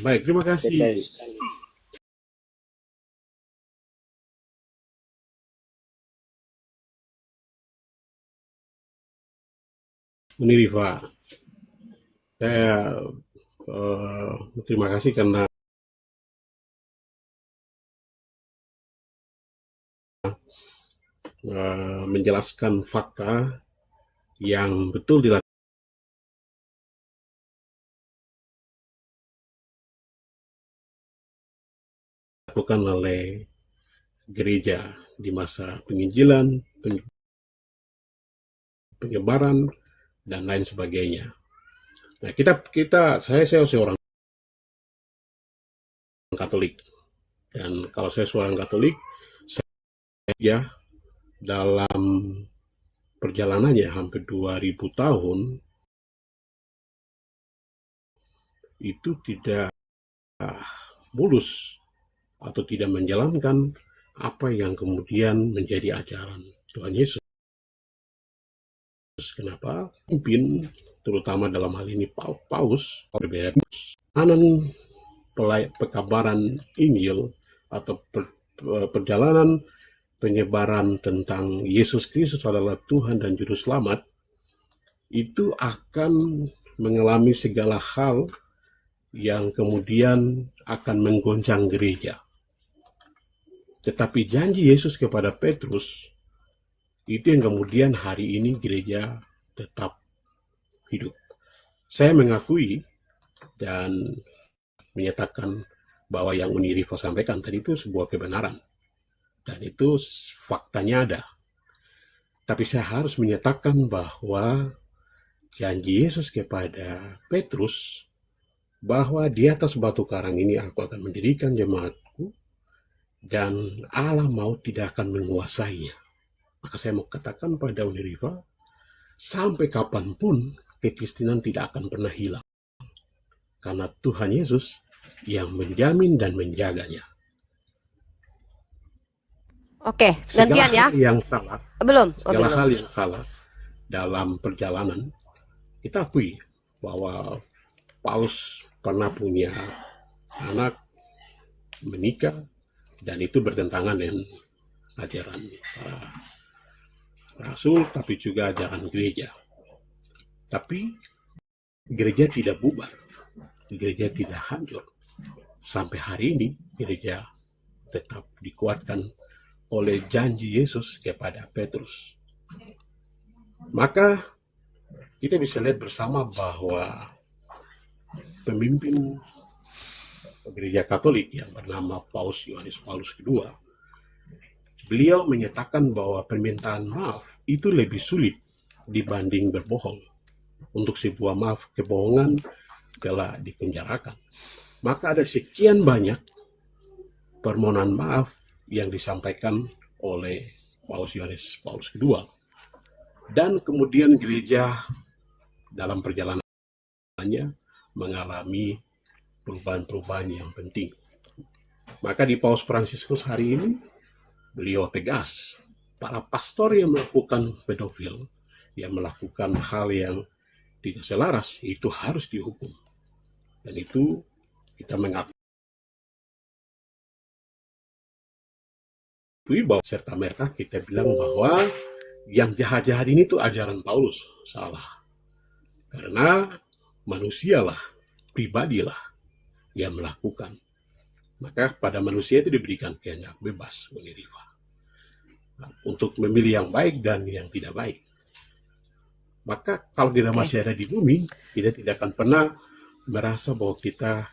Baik, terima kasih. Baik. Rifa, saya terima kasih karena menjelaskan fakta yang betul dilakukan oleh gereja di masa penginjilan, penyebaran, dan lain sebagainya. Nah, saya seorang Katolik, dan kalau saya seorang Katolik, saya dalam perjalanannya hampir 2000 tahun itu tidak mulus atau tidak menjalankan apa yang kemudian menjadi ajaran Tuhan Yesus. Kenapa? Pimpin, terutama dalam hal ini Paus, anan pekabaran Injil atau perjalanan penyebaran tentang Yesus Kristus adalah Tuhan dan Juru Selamat, itu akan mengalami segala hal yang kemudian akan menggoncang gereja. Tetapi janji Yesus kepada Petrus, itu yang kemudian hari ini gereja tetap hidup. Saya mengakui dan menyatakan bahwa yang Uni Riva sampaikan tadi itu sebuah kebenaran. Dan itu faktanya ada. Tapi saya harus menyatakan bahwa janji Yesus kepada Petrus, bahwa di atas batu karang ini aku akan mendirikan jemaatku, dan Allah maut tidak akan menguasainya. Maka saya mau katakan pada Uni Riva, sampai kapanpun kekristenan tidak akan pernah hilang. Karena Tuhan Yesus yang menjamin dan menjaganya. Oke, gantian ya. Segala hal yang salah dalam perjalanan, kita akui bahwa Paus pernah punya anak, menikah, dan itu bertentangan dengan ajaran para rasul, tapi juga ajaran gereja. Tapi gereja tidak bubar, gereja tidak hancur. Sampai hari ini gereja tetap dikuatkan oleh janji Yesus kepada Petrus. Maka kita bisa lihat bersama bahwa pemimpin gereja Katolik yang bernama Paus Yohanes Paulus II, beliau menyatakan bahwa permintaan maaf itu lebih sulit dibanding berbohong. Untuk sebuah maaf kebohongan telah dipenjarakan. Maka ada sekian banyak permohonan maaf yang disampaikan oleh Paus Yohanes Paulus II. Dan kemudian gereja dalam perjalanannya mengalami perubahan-perubahan yang penting. Maka di Paus Fransiskus hari ini, beliau tegas, para pastor yang melakukan pedofil, yang melakukan hal yang tidak selaras, itu harus dihukum. Dan itu kita mengakui bahwa serta merta kita bilang bahwa yang jahat-jahat ini tuh ajaran Paulus, salah. Karena manusialah, pribadilah yang melakukan. Maka pada manusia itu diberikan kehendak bebas, untuk memilih yang baik dan yang tidak baik. Maka kalau kita masih ada di bumi, kita tidak akan pernah merasa bahwa kita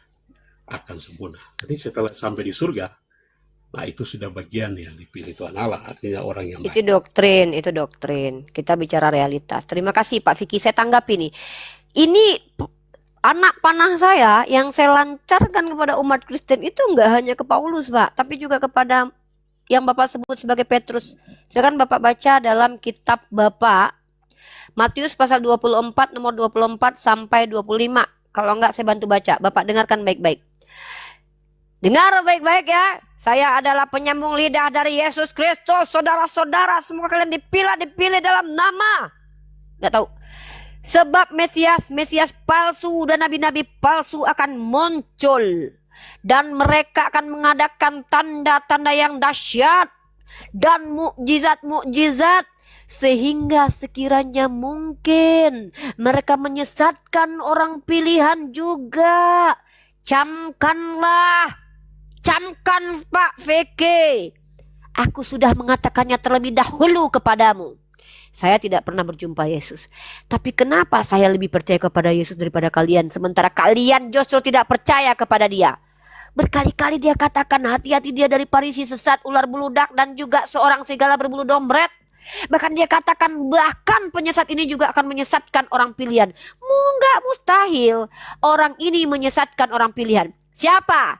akan sempurna. Jadi setelah sampai di surga, nah itu sudah bagian yang dipilih Tuhan Allah, artinya orang yang baik. Itu doktrin. Kita bicara realitas. Terima kasih Pak Vicky, saya tanggapi nih. Ini anak panah saya yang saya lancarkan kepada umat Kristen itu enggak hanya ke Paulus, Pak, tapi juga kepada yang Bapak sebut sebagai Petrus. Silakan Bapak baca dalam kitab Bapak Matius pasal 24 nomor 24 sampai 25. Kalau enggak saya bantu baca. Bapak dengarkan baik-baik. Dengar baik-baik ya. Saya adalah penyambung lidah dari Yesus Kristus. Saudara-saudara semua kalian dipilih dalam nama. Enggak tahu. Sebab Mesias palsu dan nabi-nabi palsu akan muncul. Dan mereka akan mengadakan tanda-tanda yang dahsyat dan mukjizat-mukjizat, sehingga sekiranya mungkin mereka menyesatkan orang pilihan juga. Camkan Pak Vicky. Aku sudah mengatakannya terlebih dahulu kepadamu. Saya tidak pernah berjumpa Yesus. Tapi kenapa saya lebih percaya kepada Yesus daripada kalian, sementara kalian justru tidak percaya kepada dia? Berkali-kali dia katakan, hati-hati dia dari Farisi sesat, ular beludak, dan juga seorang serigala berbulu dompet. Bahkan dia katakan, bahkan penyesat ini juga akan menyesatkan orang pilihan. Enggak mustahil orang ini menyesatkan orang pilihan. Siapa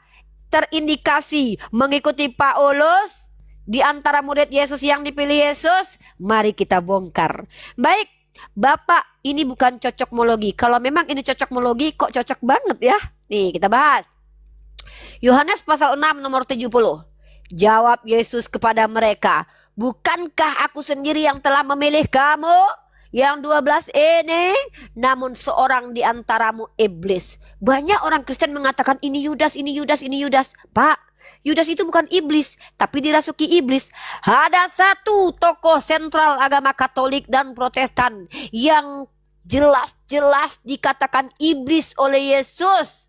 terindikasi mengikuti Paulus di antara murid Yesus yang dipilih Yesus? Mari kita bongkar. Baik, Bapak, ini bukan cocokmologi. Kalau memang ini cocokmologi, kok cocok banget ya? Nih, kita bahas. Yohanes pasal 6 nomor 70. Jawab Yesus kepada mereka, bukankah aku sendiri yang telah memilih kamu, yang 12 ini? Namun seorang di antaramu iblis. Banyak orang Kristen mengatakan ini Yudas, ini Yudas, ini Yudas. Pak, Yudas itu bukan iblis, tapi dirasuki iblis. Ada satu tokoh sentral agama Katolik dan Protestan yang jelas-jelas dikatakan iblis oleh Yesus.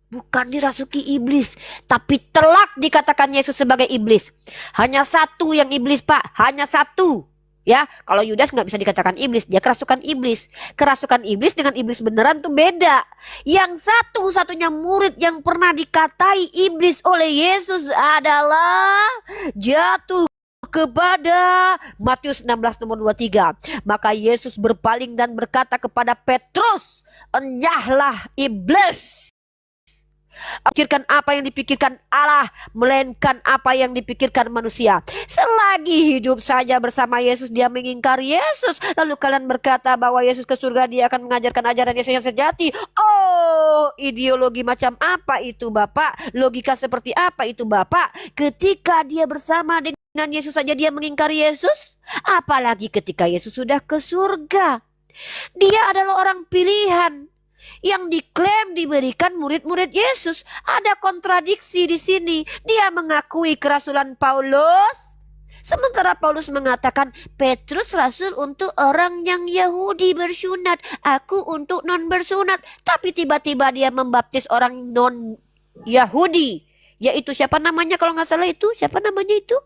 Bukan dirasuki iblis, tapi telak dikatakan Yesus sebagai iblis. Hanya satu yang iblis, Pak. Hanya satu. Ya, kalau Yudas nggak bisa dikatakan iblis, dia kerasukan iblis. Kerasukan iblis dengan iblis beneran tuh beda. Yang satu-satunya murid yang pernah dikatai iblis oleh Yesus adalah jatuh kepada Matius 16 nomor 23. Maka Yesus berpaling dan berkata kepada Petrus, enyahlah iblis. Pikirkan apa yang dipikirkan Allah, melainkan apa yang dipikirkan manusia. Selagi hidup saja bersama Yesus, dia mengingkari Yesus. Lalu kalian berkata bahwa Yesus ke surga, dia akan mengajarkan ajaran Yesus yang sejati. Oh, ideologi macam apa itu Bapak? Logika seperti apa itu Bapak? Ketika dia bersama dengan Yesus saja dia mengingkari Yesus, apalagi ketika Yesus sudah ke surga. Dia adalah orang pilihan yang diklaim diberikan murid-murid Yesus. Ada kontradiksi di sini. Dia mengakui kerasulan Paulus, sementara Paulus mengatakan, Petrus rasul untuk orang yang Yahudi bersunat, aku untuk non bersunat. Tapi tiba-tiba dia membaptis orang non Yahudi, yaitu siapa namanya kalau nggak salah itu? Siapa namanya itu?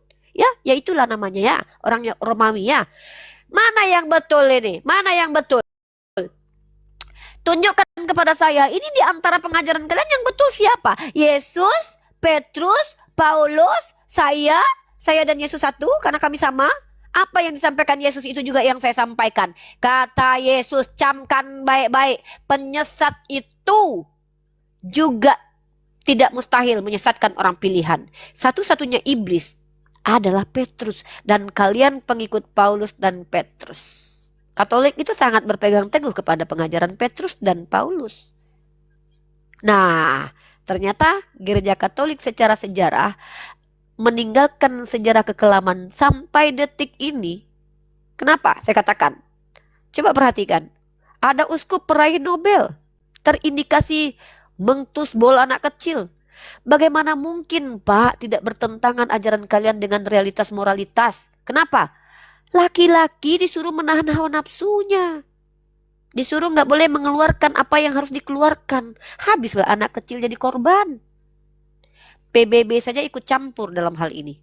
Ya itulah namanya ya, orang Romawi ya. Mana yang betul ini? Mana yang betul? Tunjukkan kepada saya, ini di antara pengajaran kalian yang betul siapa? Yesus, Petrus, Paulus, saya dan Yesus satu karena kami sama. Apa yang disampaikan Yesus itu juga yang saya sampaikan. Kata Yesus, camkan baik-baik, penyesat itu juga tidak mustahil menyesatkan orang pilihan. Satu-satunya iblis adalah Petrus, dan kalian pengikut Paulus dan Petrus. Katolik itu sangat berpegang teguh kepada pengajaran Petrus dan Paulus. Nah, ternyata gereja Katolik secara sejarah meninggalkan sejarah kekelaman sampai detik ini. Kenapa saya katakan? Coba perhatikan. Ada uskup peraih Nobel terindikasi mengtus bol anak kecil. Bagaimana mungkin Pak tidak bertentangan ajaran kalian dengan realitas moralitas? Kenapa? Laki-laki disuruh menahan hawa nafsunya. Disuruh nggak boleh mengeluarkan apa yang harus dikeluarkan. Habislah anak kecil jadi korban. PBB saja ikut campur dalam hal ini.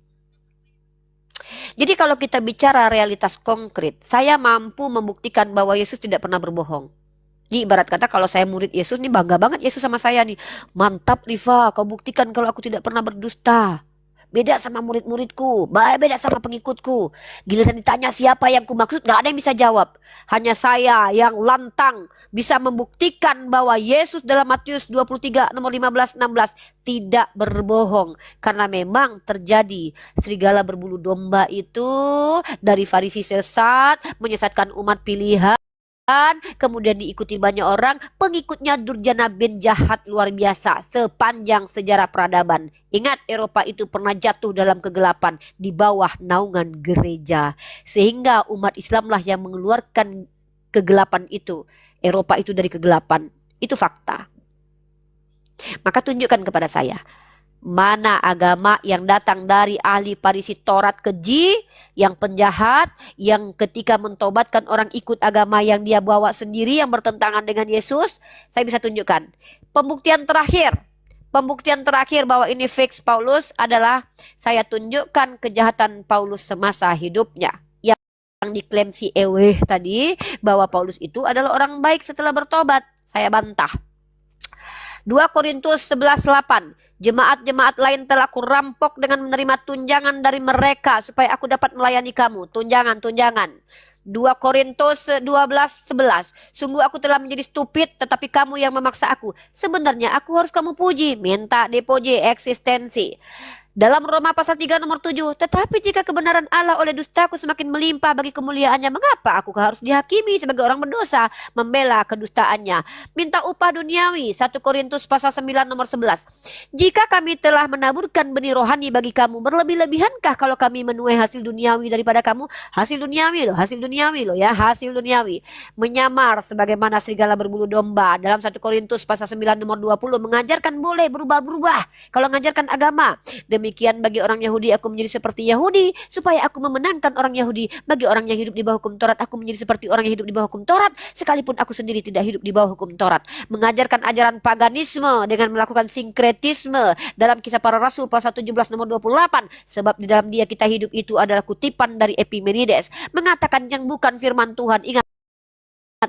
Jadi kalau kita bicara realitas konkret, saya mampu membuktikan bahwa Yesus tidak pernah berbohong. Ini ibarat kata kalau saya murid Yesus nih, bangga banget Yesus sama saya nih. Mantap Liva, kau buktikan kalau aku tidak pernah berdusta. Beda sama murid-muridku, beda sama pengikutku. Giliran ditanya siapa yang ku maksud, gak ada yang bisa jawab. Hanya saya yang lantang bisa membuktikan bahwa Yesus dalam Matius 23 nomor 15-16 tidak berbohong. Karena memang terjadi serigala berbulu domba itu dari Farisi sesat, menyesatkan umat pilihan. Kemudian diikuti banyak orang, pengikutnya Durjana bin jahat luar biasa sepanjang sejarah peradaban. Ingat, Eropa itu pernah jatuh dalam kegelapan di bawah naungan gereja, sehingga umat Islamlah yang mengeluarkan kegelapan itu. Eropa itu dari kegelapan. Itu fakta. Maka tunjukkan kepada saya, mana agama yang datang dari ahli Farisi Taurat keji, yang penjahat, yang ketika mentobatkan orang ikut agama yang dia bawa sendiri, yang bertentangan dengan Yesus. Saya bisa tunjukkan. Pembuktian terakhir bahwa ini fix Paulus adalah saya tunjukkan kejahatan Paulus semasa hidupnya. Yang diklaim si Ewe tadi, bahwa Paulus itu adalah orang baik setelah bertobat. Saya bantah. 2 Korintus 11:8. Jemaat-jemaat lain telah kurampok dengan menerima tunjangan dari mereka supaya aku dapat melayani kamu. Tunjangan. 2 Korintus 12:11. Sungguh aku telah menjadi stupid, tetapi kamu yang memaksa aku. Sebenarnya aku harus kamu puji, minta depoje eksistensi. Dalam Roma pasal 3 nomor 7, tetapi jika kebenaran Allah oleh dustaku semakin melimpah bagi kemuliaannya, mengapa aku harus dihakimi sebagai orang berdosa membela kedustaannya? Minta upah duniawi, 1 Korintus pasal 9 nomor 11. Jika kami telah menaburkan benih rohani bagi kamu, berlebih-lebihankah kalau kami menuai hasil duniawi daripada kamu? Hasil duniawi loh ya, hasil duniawi. Menyamar sebagaimana serigala berbulu domba. Dalam 1 Korintus pasal 9 nomor 20, mengajarkan boleh berubah-berubah kalau mengajarkan agama. Demikian bagi orang Yahudi aku menjadi seperti Yahudi supaya aku memenangkan orang Yahudi. Bagi orang yang hidup di bawah hukum Taurat aku menjadi seperti orang yang hidup di bawah hukum Taurat sekalipun aku sendiri tidak hidup di bawah hukum Taurat. Mengajarkan ajaran paganisme dengan melakukan sinkretisme dalam Kisah Para Rasul pasal 17 nomor 28, sebab di dalam dia kita hidup itu adalah kutipan dari Epimenides, mengatakan yang bukan firman Tuhan. Ingat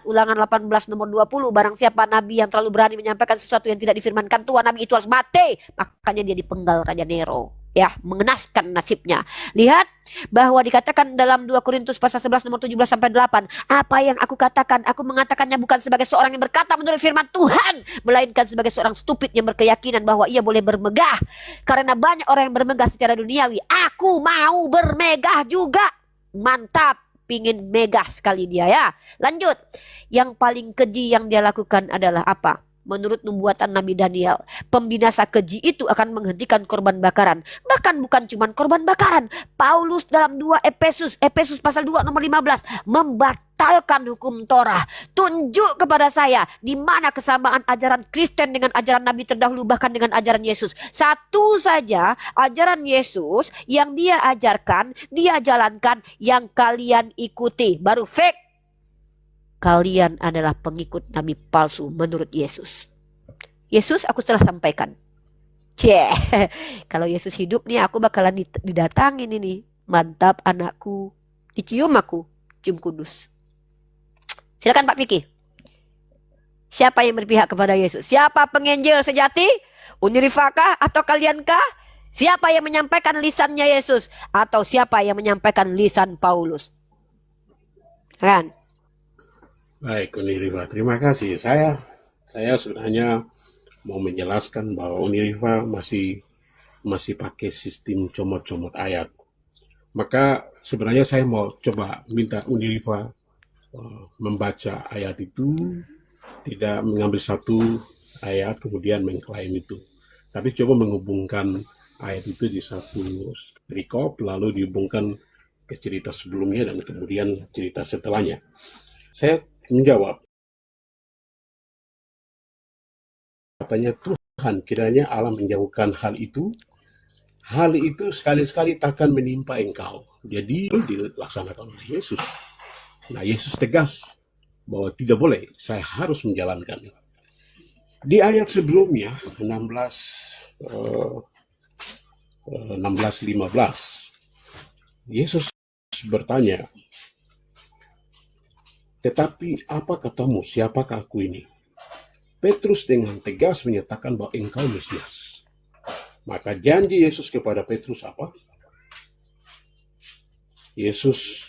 Ulangan 18 nomor 20, barang siapa nabi yang terlalu berani menyampaikan sesuatu yang tidak difirmankan Tuhan, nabi itu harus mati. Makanya dia dipenggal Raja Nero. Ya, mengenaskan nasibnya. Lihat bahwa dikatakan dalam 2 Korintus pasal 11 nomor 17 sampai 8, apa yang aku katakan, aku mengatakannya bukan sebagai seorang yang berkata menurut firman Tuhan, melainkan sebagai seorang stupid yang berkeyakinan bahwa ia boleh bermegah. Karena banyak orang yang bermegah secara duniawi. Aku mau bermegah juga. Mantap. Pingin megah sekali dia ya. Lanjut. Yang paling keji yang dia lakukan adalah apa? Menurut nubuatan Nabi Daniel, pembinasa keji itu akan menghentikan korban bakaran. Bahkan bukan cuma korban bakaran. Paulus dalam 2 Efesus pasal 2 nomor 15 membatalkan hukum Torah. Tunjuk kepada saya di mana kesamaan ajaran Kristen dengan ajaran Nabi terdahulu, bahkan dengan ajaran Yesus. Satu saja ajaran Yesus yang dia ajarkan, dia jalankan, yang kalian ikuti. Baru fake. Kalian adalah pengikut nabi palsu menurut Yesus. Yesus aku telah sampaikan. Kalau Yesus hidup nih aku bakalan didatangin ini. Mantap anakku. Dicium aku. Cium kudus. Silakan Pak Vicky. Siapa yang berpihak kepada Yesus? Siapa penginjil sejati? Unirifakah atau kaliankah? Siapa yang menyampaikan lisannya Yesus? Atau siapa yang menyampaikan lisan Paulus? Kan? Baik, Uniriva, terima kasih. Saya sebenarnya mau menjelaskan bahwa Uniriva masih pakai sistem comot-comot ayat. Maka sebenarnya saya mau coba minta Uniriva membaca ayat itu, tidak mengambil satu ayat kemudian mengklaim itu, tapi coba menghubungkan ayat itu di satu perikop, lalu dihubungkan ke cerita sebelumnya dan kemudian cerita setelahnya. Saya menjawab, katanya Tuhan, kiranya Allah menjauhkan hal itu sekali-sekali takkan menimpa engkau. Jadi dilaksanakan oleh Yesus. Nah, Yesus tegas bahwa tidak boleh, saya harus menjalankan. Di ayat sebelumnya 16:15, Yesus bertanya, tetapi apa katamu, siapakah aku ini? Petrus dengan tegas menyatakan bahwa engkau Mesias. Maka janji Yesus kepada Petrus apa? Yesus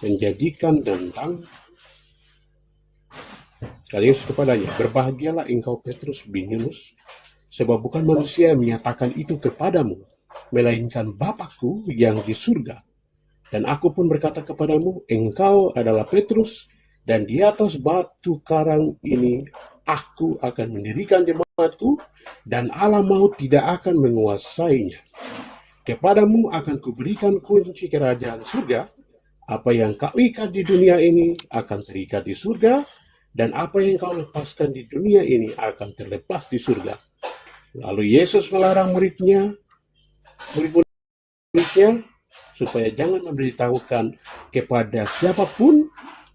menjadikan tentang kata Yesus kepadanya, berbahagialah engkau Petrus bin Yunus, sebab bukan manusia yang menyatakan itu kepadamu, melainkan Bapakku yang di surga. Dan aku pun berkata kepadamu, engkau adalah Petrus, dan di atas batu karang ini aku akan mendirikan jemaatku, dan alam maut tidak akan menguasainya. Kepadamu akan kuberikan kunci kerajaan surga. apa yang kau ikat di dunia ini akan terikat di surga, dan apa yang kau lepaskan di dunia ini akan terlepas di surga. Lalu Yesus melarang murid-muridnya supaya jangan memberitahukan kepada siapapun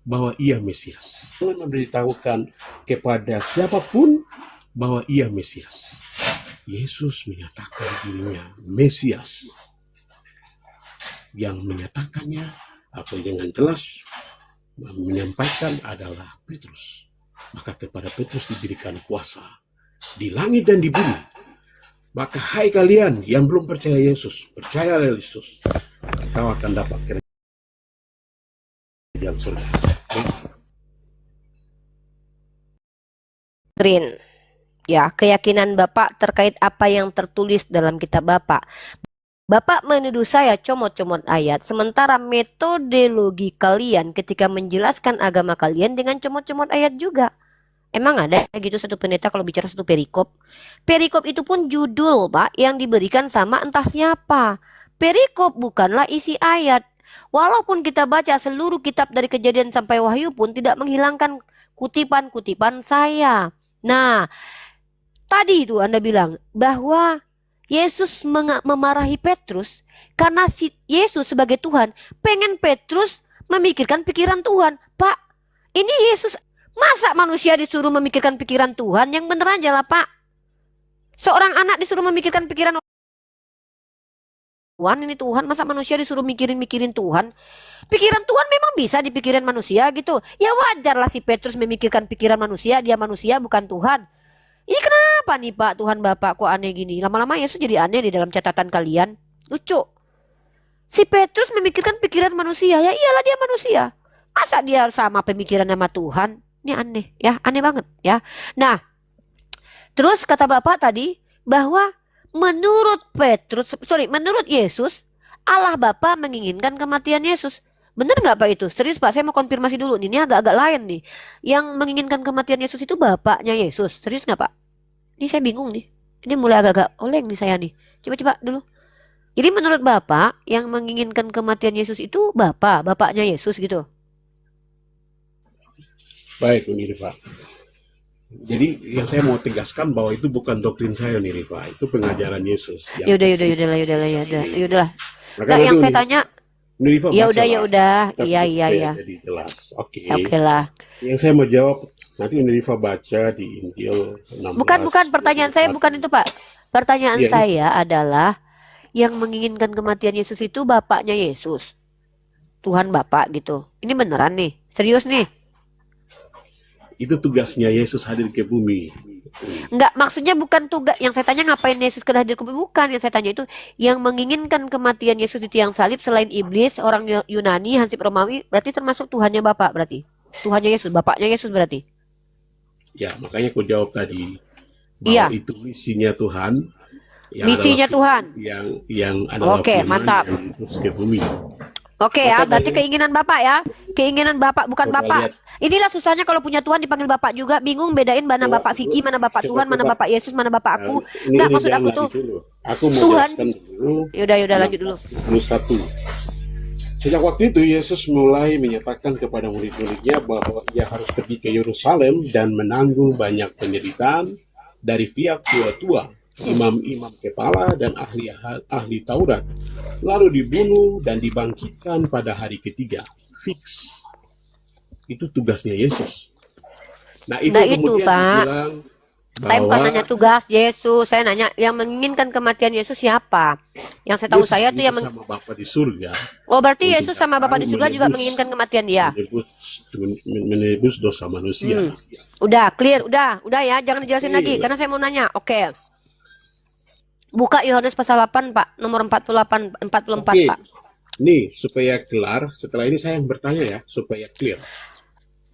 bahwa ia Mesias. Jangan memberitahukan kepada siapapun bahwa ia Mesias. Yesus menyatakan dirinya Mesias. Yang menyatakannya atau dengan jelas menyampaikan adalah Petrus. Maka kepada Petrus diberikan kuasa di langit dan di bumi. Maka hai kalian yang belum percaya Yesus, percayalah Yesus, kau akan dapat kerajaan surga. Green. Ya, keyakinan Bapak terkait apa yang tertulis dalam kitab Bapak. Bapak menuduh saya comot-comot ayat, sementara metodologi kalian ketika menjelaskan agama kalian dengan comot-comot ayat juga. Emang ada gitu satu pendeta kalau bicara satu perikop? Perikop itu pun judul, Pak, yang diberikan sama entah siapa. Perikop bukanlah isi ayat. Walaupun kita baca seluruh kitab dari Kejadian sampai Wahyu pun tidak menghilangkan kutipan-kutipan saya. Nah, tadi itu Anda bilang bahwa Yesus memarahi Petrus karena Yesus sebagai Tuhan pengen Petrus memikirkan pikiran Tuhan. Pak, ini Yesus, masa manusia disuruh memikirkan pikiran Tuhan? Yang bener aja lah, Pak. Seorang anak disuruh memikirkan pikiran Tuhan, ini Tuhan, masa manusia disuruh mikirin Tuhan? Pikiran Tuhan memang bisa dipikirin manusia gitu. Ya wajarlah si Petrus memikirkan pikiran manusia, dia manusia bukan Tuhan. Ini kenapa nih Pak, Tuhan Bapak kok aneh gini? Lama-lama Yesus jadi aneh di dalam catatan kalian. Lucu. Si Petrus memikirkan pikiran manusia, ya iyalah dia manusia. Masa dia sama pemikiran sama Tuhan? Ini aneh ya, aneh banget ya. Nah, terus kata Bapak tadi bahwa menurut Yesus, Allah Bapa menginginkan kematian Yesus. Benar nggak Pak itu? Serius Pak, saya mau konfirmasi dulu. Ini agak-agak lain nih. Yang menginginkan kematian Yesus itu Bapaknya Yesus. Serius nggak Pak? Ini saya bingung nih. Ini mulai agak-agak oleng nih saya nih. Coba-coba dulu. Jadi menurut Bapak, yang menginginkan kematian Yesus itu Bapaknya Yesus gitu. Baik, Uni Rifa. Jadi yang saya mau tegaskan bahwa itu bukan doktrin saya, Uni Rifa. Itu pengajaran Yesus. Yaudahlah. Nah, yang saya tanya, ya udah, iya. Jadi jelas. Oke. Oke lah. Yang saya mau jawab nanti Uni Rifa baca di Injil 16. Bukan pertanyaan saya bukan itu Pak. Pertanyaan saya adalah yang menginginkan kematian Yesus itu Bapaknya Yesus, Tuhan Bapak gitu. Ini beneran nih, serius nih. Itu tugasnya Yesus hadir ke bumi. Enggak, maksudnya bukan tugas. Yang saya tanya ngapain Yesus hadir ke bumi, bukan. Yang saya tanya itu yang menginginkan kematian Yesus di tiang salib selain iblis, orang Yunani, Hansip Romawi, berarti termasuk Tuhannya Bapak berarti. Tuhannya Yesus, Bapaknya Yesus berarti. Ya, makanya aku jawab tadi bahwa itu misinya Tuhan. Misinya Tuhan. Yang adalah mantap. Yang diutus ke bumi. Oke ya, berarti keinginan Bapak ya. Keinginan Bapak bukan Bapak. Inilah susahnya kalau punya Tuhan dipanggil Bapak juga. Bingung bedain mana Bapak Vicky, mana Bapak Tuhan, mana Bapak Yesus, mana Bapak aku. Enggak, maksud aku tuh aku mau Tuhan. jelaskan dulu. Yaudah lanjut dulu. 1. Sejak waktu itu Yesus mulai menyatakan kepada murid-muridnya bahwa ia harus pergi ke Yerusalem dan menanggung banyak penderitaan dari pihak tua-tua, imam-imam kepala dan ahli Taurat, lalu dibunuh dan dibangkitkan pada hari ketiga. Fix. Itu tugasnya Yesus. Nah itu kemudian Pak. dibilang bahwa saya bukan nanya tugas Yesus, saya nanya yang menginginkan kematian Yesus siapa? Yang saya tahu saya tuh yang sama Bapa di surga. Oh, berarti Yesus sama Bapa di surga juga menginginkan kematian dia. Menebus dosa manusia. Udah clear, udah ya, jangan dijelasin lagi karena saya mau nanya. Oke. Buka Yohanes pasal 8, Pak, nomor 44, Pak. Nih, supaya kelar, setelah ini saya yang bertanya ya, supaya clear.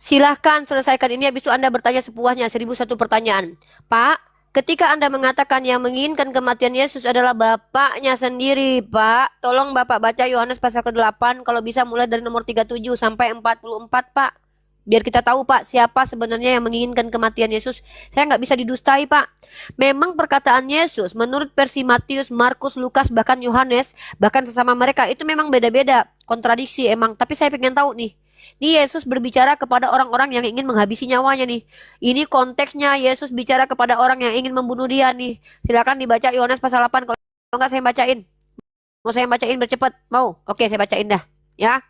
Silahkan selesaikan ini, habis itu Anda bertanya sepuasnya, 1001 pertanyaan. Pak, ketika Anda mengatakan yang menginginkan kematian Yesus adalah Bapaknya sendiri, Pak, tolong Bapak baca Yohanes pasal ke-8, kalau bisa mulai dari nomor 37 sampai 44, Pak. Biar kita tahu Pak, siapa sebenarnya yang menginginkan kematian Yesus. Saya nggak bisa didustai Pak. Memang perkataan Yesus menurut versi Matius, Markus, Lukas, bahkan Yohanes, bahkan sesama mereka itu memang beda-beda. Kontradiksi emang. Tapi saya pengen tahu nih. Ini Yesus berbicara kepada orang-orang yang ingin menghabisi nyawanya nih. Ini konteksnya Yesus bicara kepada orang yang ingin membunuh dia nih. Silakan dibaca Yohanes pasal 8. Kalau nggak saya bacain. Mau saya bacain bercepat? Mau? Oke, saya bacain dah. Ya.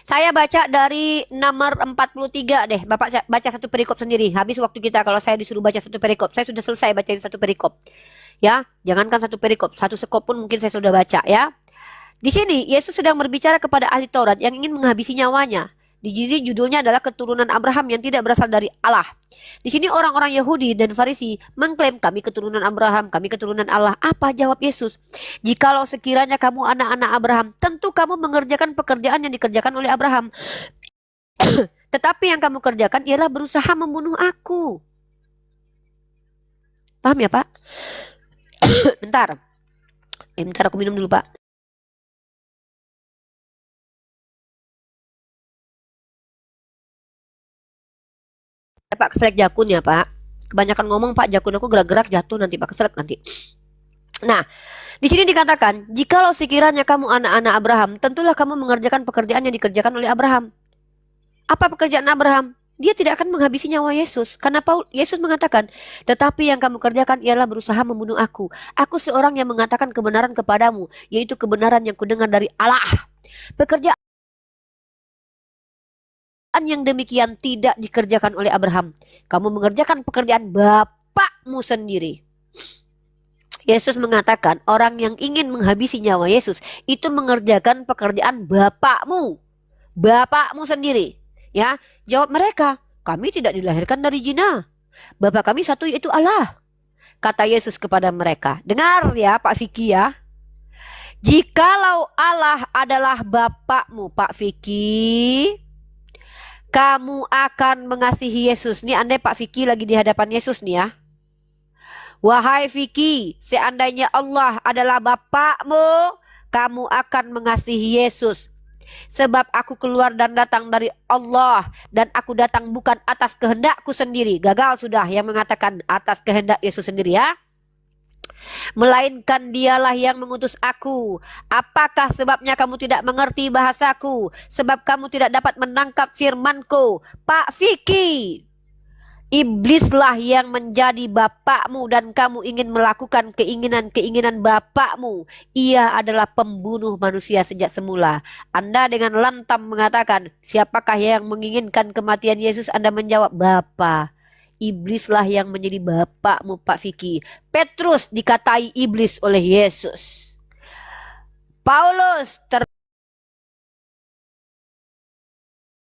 Saya baca dari nomor 43 deh. Bapak baca satu perikop sendiri. Habis waktu kita kalau saya disuruh baca satu perikop. Saya sudah selesai bacain satu perikop. Ya, jangankan satu perikop, satu sekop pun mungkin saya sudah baca ya. Di sini Yesus sedang berbicara kepada ahli Taurat yang ingin menghabisi nyawanya. Di sini judulnya adalah keturunan Abraham yang tidak berasal dari Allah. Di sini orang-orang Yahudi dan Farisi mengklaim kami keturunan Abraham, kami keturunan Allah. Apa jawab Yesus? Jikalau sekiranya kamu anak-anak Abraham, tentu kamu mengerjakan pekerjaan yang dikerjakan oleh Abraham. Tetapi yang kamu kerjakan ialah berusaha membunuh aku. Paham ya Pak? Bentar. Bentar aku minum dulu Pak. Pak keselak jakun ya Pak. Kebanyakan ngomong Pak, jakun aku gerak-gerak jatuh nanti Pak, keselak nanti. Nah, di sini dikatakan, jikalau sekiranya kamu anak-anak Abraham, tentulah kamu mengerjakan pekerjaan yang dikerjakan oleh Abraham. Apa pekerjaan Abraham? Dia tidak akan menghabisi nyawa Yesus. Karena Yesus mengatakan, tetapi yang kamu kerjakan ialah berusaha membunuh aku. Aku seorang yang mengatakan kebenaran kepadamu, yaitu kebenaran yang kudengar dari Allah. Pekerjaan yang demikian tidak dikerjakan oleh Abraham. Kamu mengerjakan pekerjaan bapakmu sendiri. Yesus mengatakan orang yang ingin menghabisi nyawa Yesus itu mengerjakan pekerjaan bapakmu. Bapakmu sendiri. Ya, jawab mereka, kami tidak dilahirkan dari zina. Bapa kami satu yaitu Allah. Kata Yesus kepada mereka, dengar ya Pak Vicky ya. Jikalau Allah adalah bapakmu Pak Vicky, kamu akan mengasihi Yesus. Nih andai Pak Vicky lagi di hadapan Yesus nih ya. Wahai Vicky, seandainya Allah adalah bapakmu, kamu akan mengasihi Yesus. Sebab aku keluar dan datang dari Allah, dan aku datang bukan atas kehendakku sendiri. Gagal sudah yang mengatakan atas kehendak Yesus sendiri ya. Melainkan dialah yang mengutus aku. Apakah sebabnya kamu tidak mengerti bahasaku? Sebab kamu tidak dapat menangkap firmanku. Pak Vicky, iblislah yang menjadi bapakmu dan kamu ingin melakukan keinginan-keinginan bapakmu. Ia adalah pembunuh manusia sejak semula. Anda dengan lantang mengatakan, siapakah yang menginginkan kematian Yesus? Anda menjawab, Bapa. Iblislah yang menjadi bapakmu Pak Vicky. Petrus dikatai iblis oleh Yesus. Paulus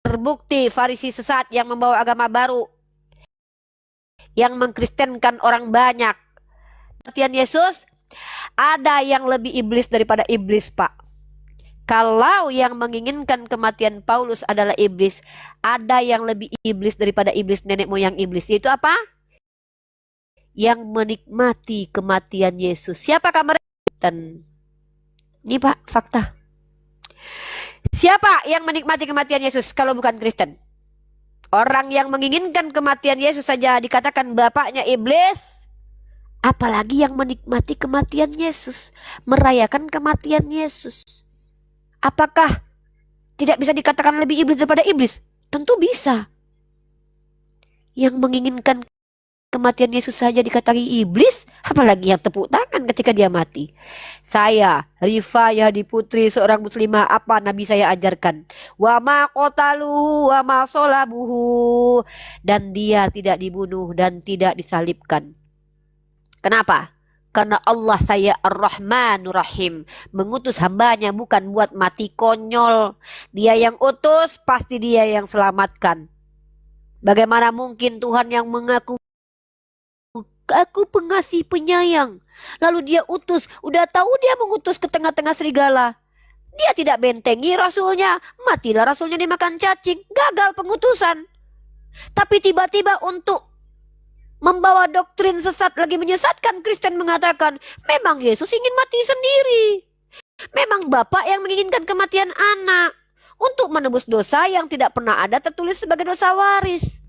terbukti Farisi sesat yang membawa agama baru, yang mengkristenkan orang banyak. Kematian Yesus, ada yang lebih iblis daripada iblis Pak. Kalau yang menginginkan kematian Paulus adalah iblis, ada yang lebih iblis daripada iblis nenek moyang iblis. Yaitu apa? Yang menikmati kematian Yesus. Siapakah mereka? Ini Pak, fakta. Siapa yang menikmati kematian Yesus kalau bukan Kristen? Orang yang menginginkan kematian Yesus saja dikatakan bapaknya iblis. Apalagi yang menikmati kematian Yesus, merayakan kematian Yesus. Apakah tidak bisa dikatakan lebih iblis daripada iblis? Tentu bisa. Yang menginginkan kematian Yesus saja dikatakan iblis, apalagi yang tepuk tangan ketika dia mati. Saya, Rifa Yahdi Putri, seorang muslimah, apa Nabi saya ajarkan? Wa ma qataluhu wa ma sholabuhu. Dan dia tidak dibunuh dan tidak disalibkan. Kenapa? Karena Allah saya Ar-Rahmanur Rahim, mengutus hambanya bukan buat mati konyol. Dia yang utus, pasti dia yang selamatkan. Bagaimana mungkin Tuhan yang mengaku aku pengasih penyayang, lalu dia utus, udah tahu dia mengutus ke tengah-tengah serigala. Dia tidak bentengi rasulnya, matilah rasulnya dimakan cacing, gagal pengutusan. Tapi tiba-tiba untuk membawa doktrin sesat lagi menyesatkan, Kristen mengatakan, memang Yesus ingin mati sendiri. Memang Bapak yang menginginkan kematian anak. untuk menebus dosa yang tidak pernah ada tertulis sebagai dosa waris.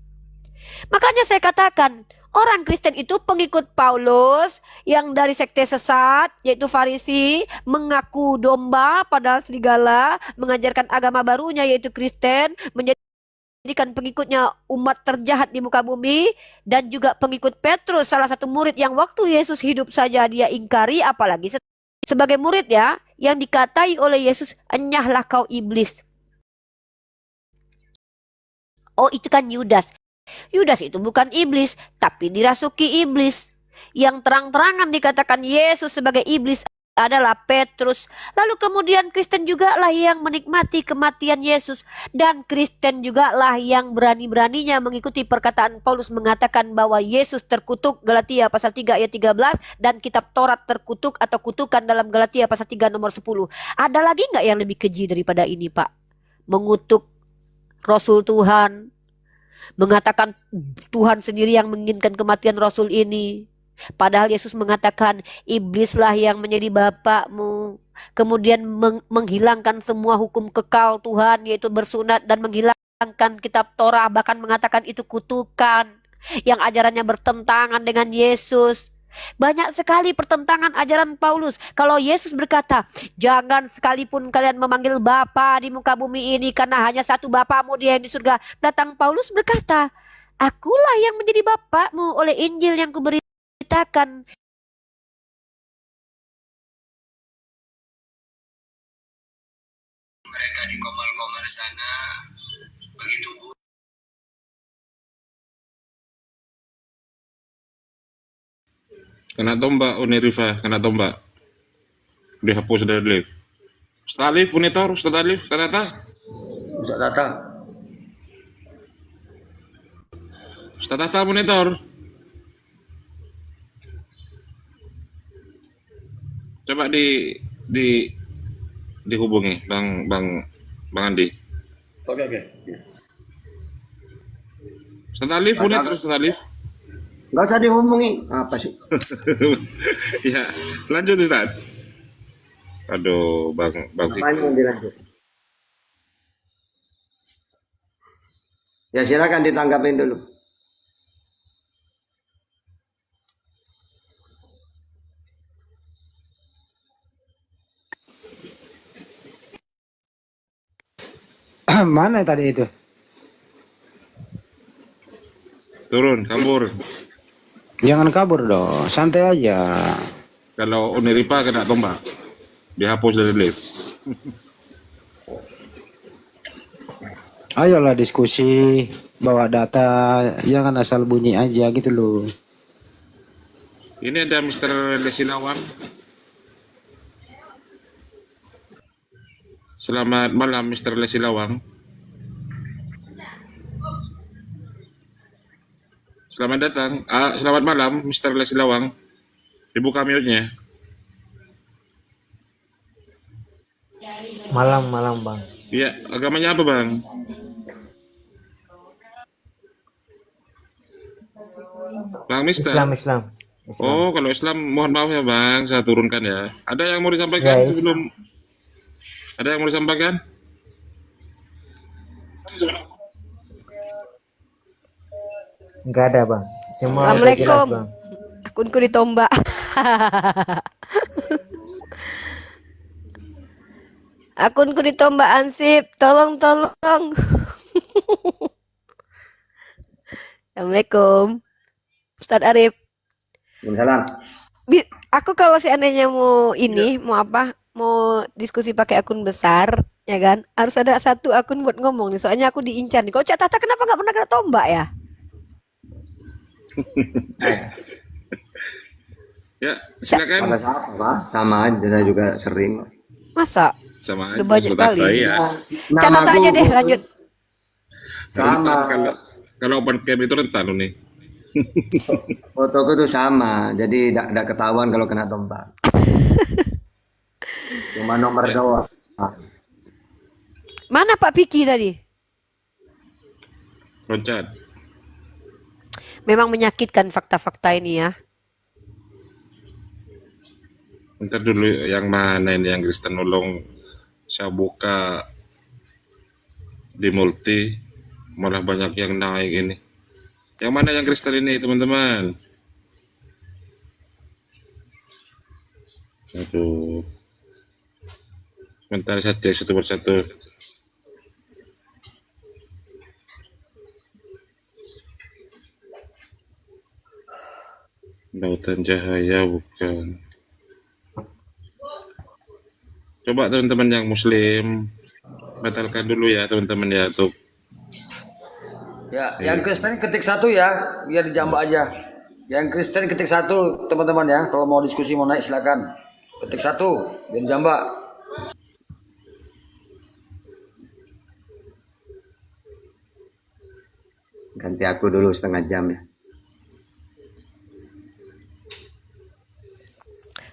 Makanya saya katakan, orang Kristen itu pengikut Paulus yang dari sekte sesat, yaitu Farisi, mengaku domba padahal serigala, mengajarkan agama barunya yaitu Kristen, menjadikan pengikutnya umat terjahat di muka bumi, dan juga pengikut Petrus, salah satu murid yang waktu Yesus hidup saja dia ingkari, apalagi sebagai murid ya, yang dikatai oleh Yesus, enyahlah kau iblis. Oh, itu kan Yudas. Yudas itu bukan iblis, tapi dirasuki iblis. Yang terang-terangan dikatakan Yesus sebagai iblis adalah Petrus. Lalu kemudian Kristen juga lah yang menikmati kematian Yesus. Dan Kristen juga lah yang berani-beraninya mengikuti perkataan Paulus mengatakan bahwa Yesus terkutuk, Galatia pasal 3 ayat 13. Dan kitab Taurat terkutuk atau kutukan dalam Galatia pasal 3 nomor 10. Ada lagi nggak yang lebih keji daripada ini, Pak? Mengutuk Rasul Tuhan, mengatakan Tuhan sendiri yang menginginkan kematian Rasul ini. Padahal Yesus mengatakan iblislah yang menjadi bapakmu. Kemudian menghilangkan semua hukum kekal Tuhan, yaitu bersunat, dan menghilangkan kitab Torah, bahkan mengatakan itu kutukan yang ajarannya bertentangan dengan Yesus. Banyak sekali pertentangan ajaran Paulus. Kalau Yesus berkata, jangan sekalipun kalian memanggil Bapa di muka bumi ini, karena hanya satu Bapamu, dia yang di surga. Datang Paulus berkata, akulah yang menjadi Bapakmu oleh Injil yang kuberitakan. Mereka di Komal-Komal sana begitu buruk. Kena tombak Unirifa, kena tombak. Dihapus dari lift. Ustaz Alif, monitor, Ustaz Alif, kata-kata. Ustaz Tata, Ustaz Tata monitor. Coba dihubungi Bang Andi. oke. Ustaz Alif, monitor Ustaz Alif. Nggak usah dihubungi. Apa sih? Ya, lanjut Ustaz. Aduh, Bang Apa Fikri. yang dilanjut? Ya silakan ditanggapin dulu. Mana tadi itu? Turun, kabur. Jangan kabur dong, santai aja. Kalau Unirifa kena tombak. Dihapus dari lift. Ayolah diskusi, bawa data, jangan asal bunyi aja gitu loh. Ini ada Mr. Lesilawang. Selamat malam Mr. Lesilawang. Selamat datang. Selamat malam Mr. Lesilawang. Dibuka mute-nya. Malam bang. Iya, agamanya apa bang? Bang Mister. Islam. Oh, kalau Islam mohon maaf ya bang, saya turunkan ya. Ada yang mau disampaikan Ya, sebelum? Ada yang mau disampaikan? Enggak ada bang. Semua udah Assalamualaikum. jelas bang. Akunku ditombak. Akunku ditombak Ansip. Tolong. Assalamualaikum. Ustaz Arif. Waalaikumsalam. Aku kalau seandainya mau ini, mau apa? Mau diskusi pakai akun besar, ya kan? Harus ada satu akun buat ngomong nih. Soalnya aku diincar nih. Kok Cak Tata kenapa nggak pernah kena tombak ya? Ya, silakan. Pada saat apa? Sama aja, saya juga sering. Masa? Sama Udah aja. banyak Ustaz kali. Atta, ya. Cak Tata aja deh, lanjut. Sama. Kalau open cam itu rentan loh nih. Fotoku tuh sama, jadi tidak ketahuan kalau kena tombak. Cuma nomor doang. Mana Pak Piki tadi? Loncat. Memang menyakitkan fakta-fakta ini ya. Ntar dulu yang mana ini yang Kristen nolong saya buka di multi malah banyak yang naik ini. Yang mana yang Kristen ini teman-teman? Aduh, bentar saya cek satu persatu. Lautan Cahaya bukan. Coba teman-teman yang Muslim batalkan dulu ya teman-teman ya tuh. Ya, yang Kristen ketik 1 ya, biar dijambak aja. Yang Kristen ketik 1 teman-teman ya. Kalau mau diskusi mau naik silakan. Ketik 1 biar dijambak. Ganti aku dulu setengah jam ya.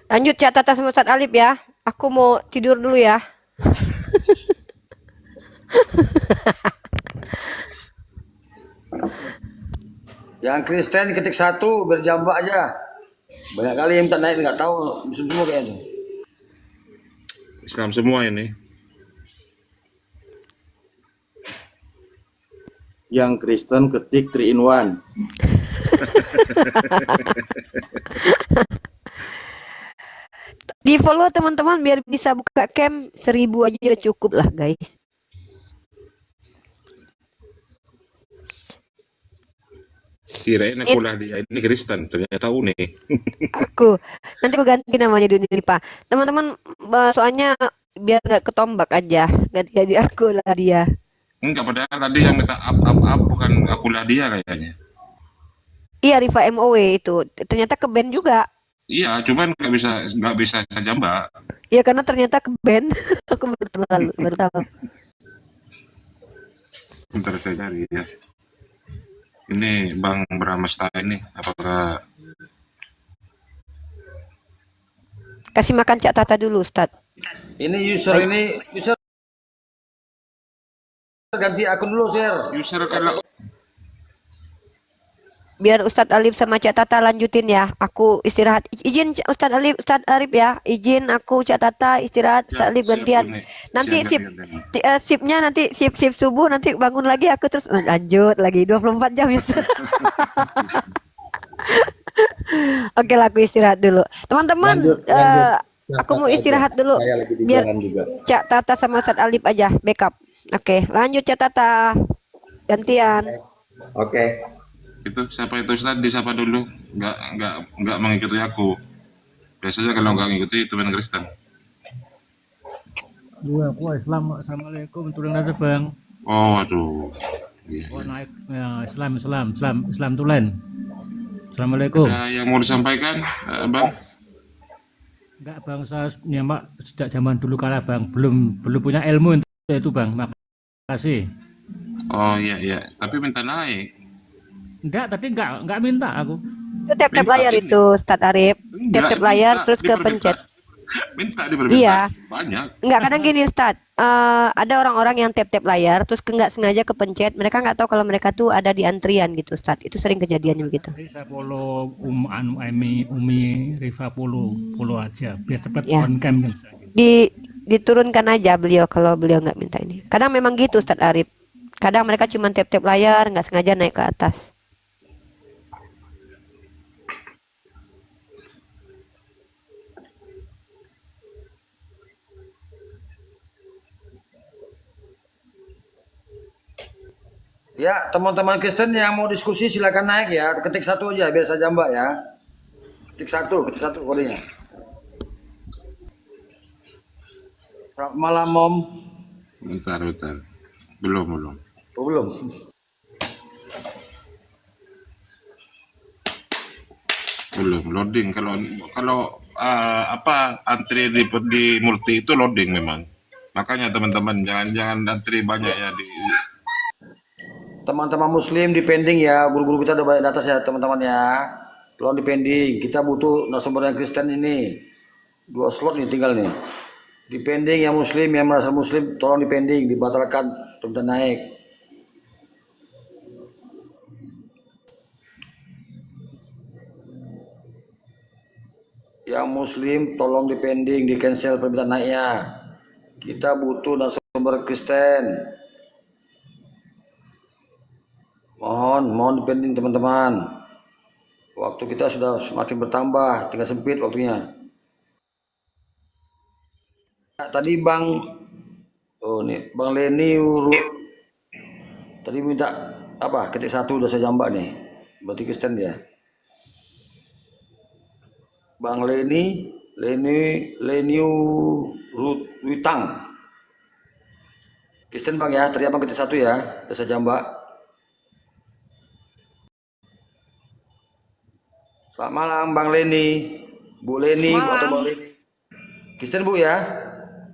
Lanjut catatan sama Ustadz Alif ya. Aku mau tidur dulu ya. Yang Kristen ketik 1 biar dijambak aja. Banyak kali yang minta naik nggak tahu semua kayaknya. Islam semua ini. Yang Kristen ketik 3 in 1. Di follow teman-teman biar bisa buka cam 1000 aja udah cukup lah guys. Kirain aku lah dia ini Kristen, ternyata unik. Aku nanti aku ganti namanya di Pak. Teman-teman soalnya biar nggak ketombak aja. Ganti jadi aku lah dia. Enggak, padahal tadi yang minta up bukan akulah dia kayaknya. Iya Riva MOW itu ternyata ke band juga. Iya, cuman nggak bisa saja Mbak. Iya karena ternyata ke band. Aku baru tahu. Bentar saya cari ya. Ini Bang Bramasta ini apakah Kasih makan Cak Tata dulu Ustad. Ini user ganti akun dulu share. user kalau Biar Ustadz Alif sama Cak Tata lanjutin ya. Aku istirahat. Izin Ustadz Alif, Ustadz Arif ya. Izin aku Cak Tata istirahat. Ustadz Alif gantian. Nanti sipnya nanti sip subuh nanti bangun lagi aku terus lanjut lagi 24 jam ya. Oke lah aku istirahat dulu. Teman-teman aku mau istirahat dulu. Biar Cak Tata sama Ustadz Alif aja backup. Oke, lanjut Cak Tata. Gantian. Oke. itu siapa itu Ustaz disapa dulu, nggak mengikuti aku. Biasanya kalau nggak mengikuti teman Kristen. Dua aku Islam. Assalamualaikum turun aja bang. Oh aduh. Iya, Oh iya. naik ya, Islam tulen. Assalamualaikum. Ada yang mau disampaikan Bang? Enggak bang, saya nyimak sejak zaman dulu kala bang, belum punya ilmu itu bang. Makasih. Oh iya iya, tapi minta naik. Enggak, tadi enggak minta aku. Itu tap-tap layar Ini. itu Ustadz Arif. Tap-tap layar terus ke pencet. Minta diperminta. Iya. Banyak. Enggak kadang gini Ustadz. Ada orang-orang yang tap-tap layar terus nggak sengaja kepencet. Mereka nggak tahu kalau mereka tuh ada di antrian gitu Ustadz. Itu sering kejadiannya begitu. Jadi saya follow Umi Riva follow aja biar cepat Ya. on cam kan. Diturunkan aja beliau kalau beliau nggak minta ini. Kadang memang gitu Ustadz Arif. Kadang mereka cuma tap-tap layar nggak sengaja naik ke atas. Ya, teman-teman Kristen yang mau diskusi silakan naik ya. Ketik 1 aja biar saya jambak ya. Ketik satu kodenya. Selamat malam, Mom. Bentar. Belum. Oh, belum. Belum loading. Kalau antri di multi itu loading memang. Makanya teman-teman jangan antri banyak ya di. Teman-teman Muslim di pending ya. Guru-guru kita udah banyak di atas ya, teman-teman ya. Tolong di pending. Kita butuh narasumber yang Kristen ini. 2 slot nih tinggal nih. Di pending yang Muslim, yang merasa Muslim, tolong di pending, dibatalkan, terus naik. Yang Muslim tolong di pending, di cancel permintaan naiknya. Kita butuh narasumber Kristen. Mohon dipending teman-teman. Waktu kita sudah semakin bertambah, tinggal sempit waktunya. Tadi Bang Leni tadi minta apa? Ketik 1 dosa jambak nih. Berarti Kristen dia. Bang Leniu Witang. Kristen Bang ya, tadi Abang ketik 1 ya, dosa jambak. Selamat malam Bang Leni, Bu Leni, atau Bang Leni. Kristen Bu ya?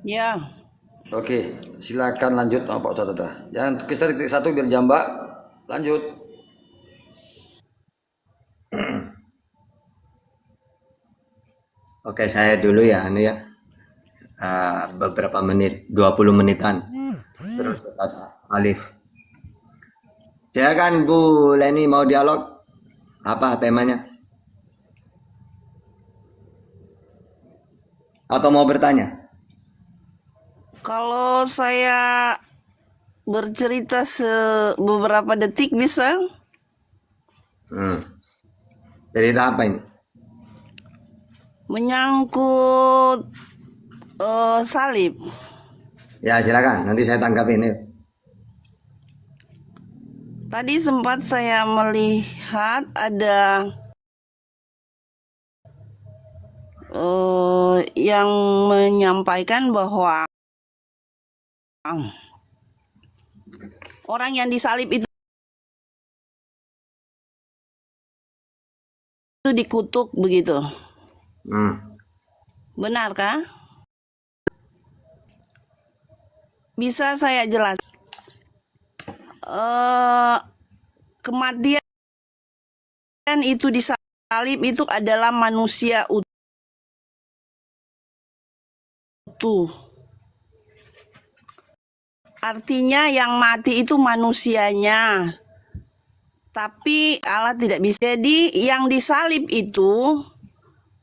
Ya. Oke, silakan lanjut Pak Ustadz. Jangan Kristen ketik 1 biar jambak. Lanjut. Oke, saya dulu ya, beberapa menit, 20 menitan. Terus berkata, Alif. Silakan Bu Leni mau dialog. Apa temanya? Atau mau bertanya? Kalau saya bercerita beberapa detik bisa? Cerita apa ini? Menyangkut salib. Ya silakan, nanti saya tanggapin ya. Tadi sempat saya melihat ada yang menyampaikan bahwa orang yang disalib itu dikutuk begitu. Benarkah? Bisa saya jelaskan? Kematian itu disalib itu adalah manusia utuh. Artinya yang mati itu manusianya. Tapi Allah tidak bisa. Jadi yang disalib itu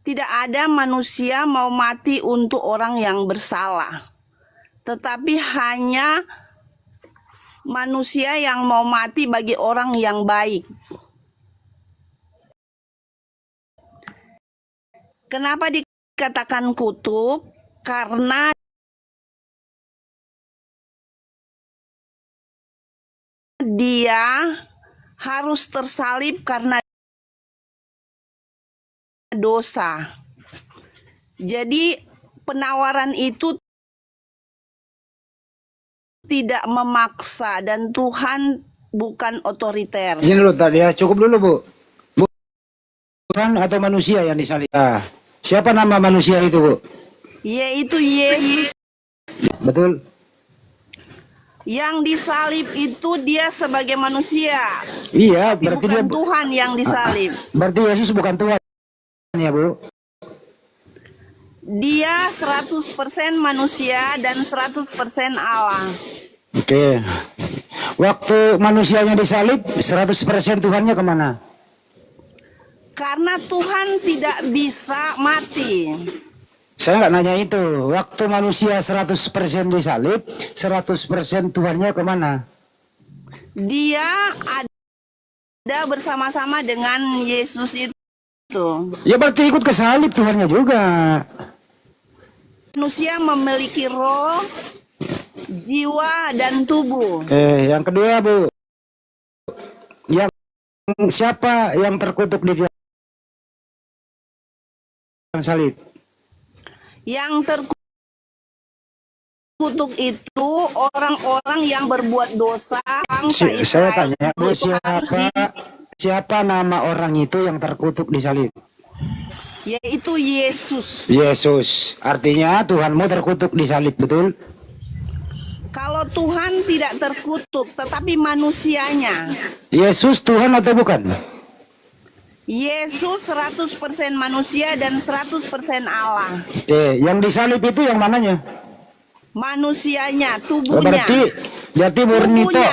tidak ada manusia mau mati untuk orang yang bersalah. Tetapi hanya manusia yang mau mati bagi orang yang baik. Kenapa dikatakan kutuk? Karena dia harus tersalib karena dosa. Jadi penawaran itu tidak memaksa dan Tuhan bukan otoriter. Izin dulu tadi ya, cukup dulu Bu. Tuhan atau manusia yang disalib? Siapa nama manusia itu Bu? Yaitu Yesus. Betul. Yang disalib itu dia sebagai manusia. Iya, Tapi berarti bukan dia Tuhan yang disalib. berarti Yesus bukan Tuhan ya Bu? Dia 100% manusia dan 100% Allah. Oke. Waktu manusianya disalib, 100% Tuhannya kemana? Karena Tuhan tidak bisa mati. Saya nggak nanya itu. Waktu manusia 100% disalib, 100% Tuhannya kemana? Dia ada bersama-sama dengan Yesus itu. Ya berarti ikut ke salib Tuhannya juga. Manusia memiliki roh, jiwa, dan tubuh. Oke, yang kedua Bu. Yang siapa yang terkutuk di tiang salib? Yang terkutuk itu orang-orang yang berbuat dosa. Saya tanya Bu, siapa nama orang itu yang terkutuk di salib? Yaitu Yesus. Yesus. Artinya Tuhanmu terkutuk di salib, betul? Kalau Tuhan tidak terkutuk, tetapi manusianya. Yesus Tuhan atau bukan? Yesus 100% manusia dan 100% Allah. Oke, yang disalib itu yang mananya? Manusianya, Oh, tubuhnya. berarti murni toh.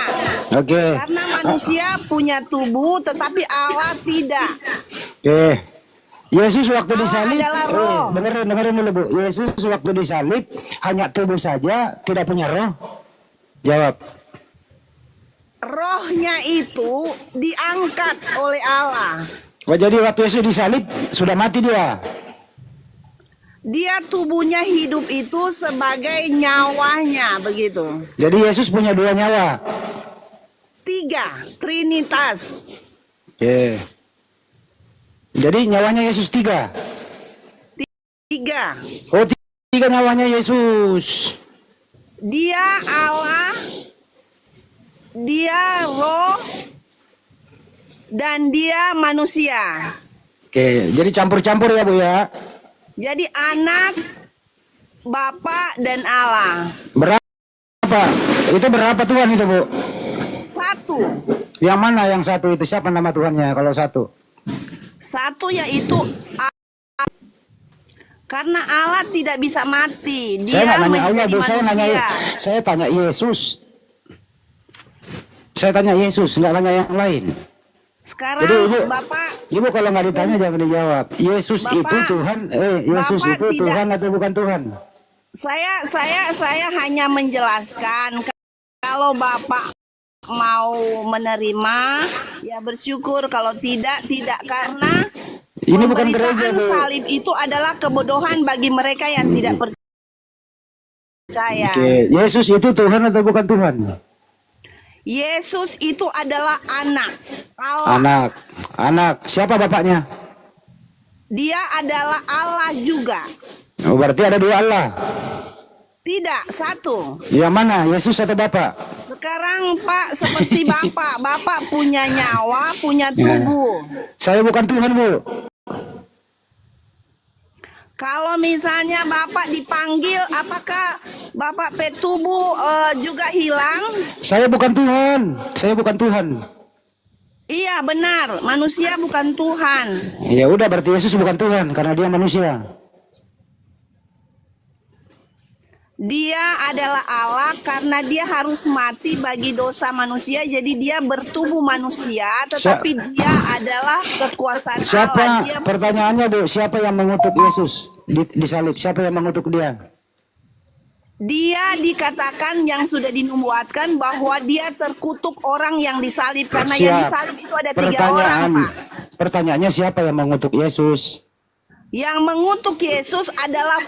Oke. Karena manusia punya tubuh, tetapi Allah tidak. Oke. Yesus waktu Allah disalib, adalah roh. dengerin dulu Bu. Yesus waktu disalib hanya tubuh saja, tidak punya roh. Jawab. rohnya itu diangkat oleh Allah. Oh, jadi waktu Yesus disalib sudah mati dia. Dia tubuhnya hidup itu sebagai nyawanya, begitu. Jadi Yesus punya 2 nyawa. 3, Trinitas. Oke. Jadi nyawanya Yesus 3. 3. Oh, 3 nyawanya Yesus. Dia Allah, dia roh, dan dia manusia. Oke, jadi campur-campur ya Bu ya. Jadi anak, Bapa, dan Allah. Berapa? Itu berapa Tuhan itu Bu? 1. Yang mana yang satu itu? Siapa nama Tuhannya kalau 1? 1 yaitu Allah. Karena Allah tidak bisa mati. Dia Saya nggak nanya Allah menjadi Bu, manusia. saya tanya Yesus. Saya tanya Yesus, nggak tanya yang lain. Sekarang Jadi, Ibu, Bapak, Ibu kalau nggak ditanya jangan dijawab. Yesus Bapak, itu Tuhan, Yesus Bapak itu tidak- Tuhan atau bukan Tuhan? saya hanya menjelaskan kalau Bapak mau menerima ya bersyukur, kalau tidak karena Ini bukan gereja pemberitaan Bu. salib itu adalah kebodohan bagi mereka yang tidak percaya. Oke, Yesus itu Tuhan atau bukan Tuhan? Yesus itu adalah anak Allah. Anak. Siapa bapaknya? Dia adalah Allah juga. Oh, berarti ada 2 Allah. Tidak, 1. Yang mana? Yesus atau Bapak? Sekarang Pak seperti Bapak. Bapak punya nyawa, punya tubuh. Saya bukan Tuhan Bu. Kalau misalnya Bapak dipanggil, apakah Bapak tubuh juga hilang? Saya bukan Tuhan. Saya bukan Tuhan. Iya benar, manusia bukan Tuhan. Ya udah, berarti Yesus bukan Tuhan karena dia manusia. Dia adalah Allah karena dia harus mati bagi dosa manusia. Jadi dia bertubuh manusia, tetapi dia adalah kekuasaan Siapa? Allah. Dia Pertanyaannya Bu, siapa yang mengutuk Yesus disalib? Siapa yang mengutuk dia? Dia dikatakan yang sudah dinubuatkan bahwa dia terkutuk orang yang disalib, karena yang disalib itu ada 3 orang, Pak. Pertanyaannya siapa yang mengutuk Yesus? Yang mengutuk Yesus adalah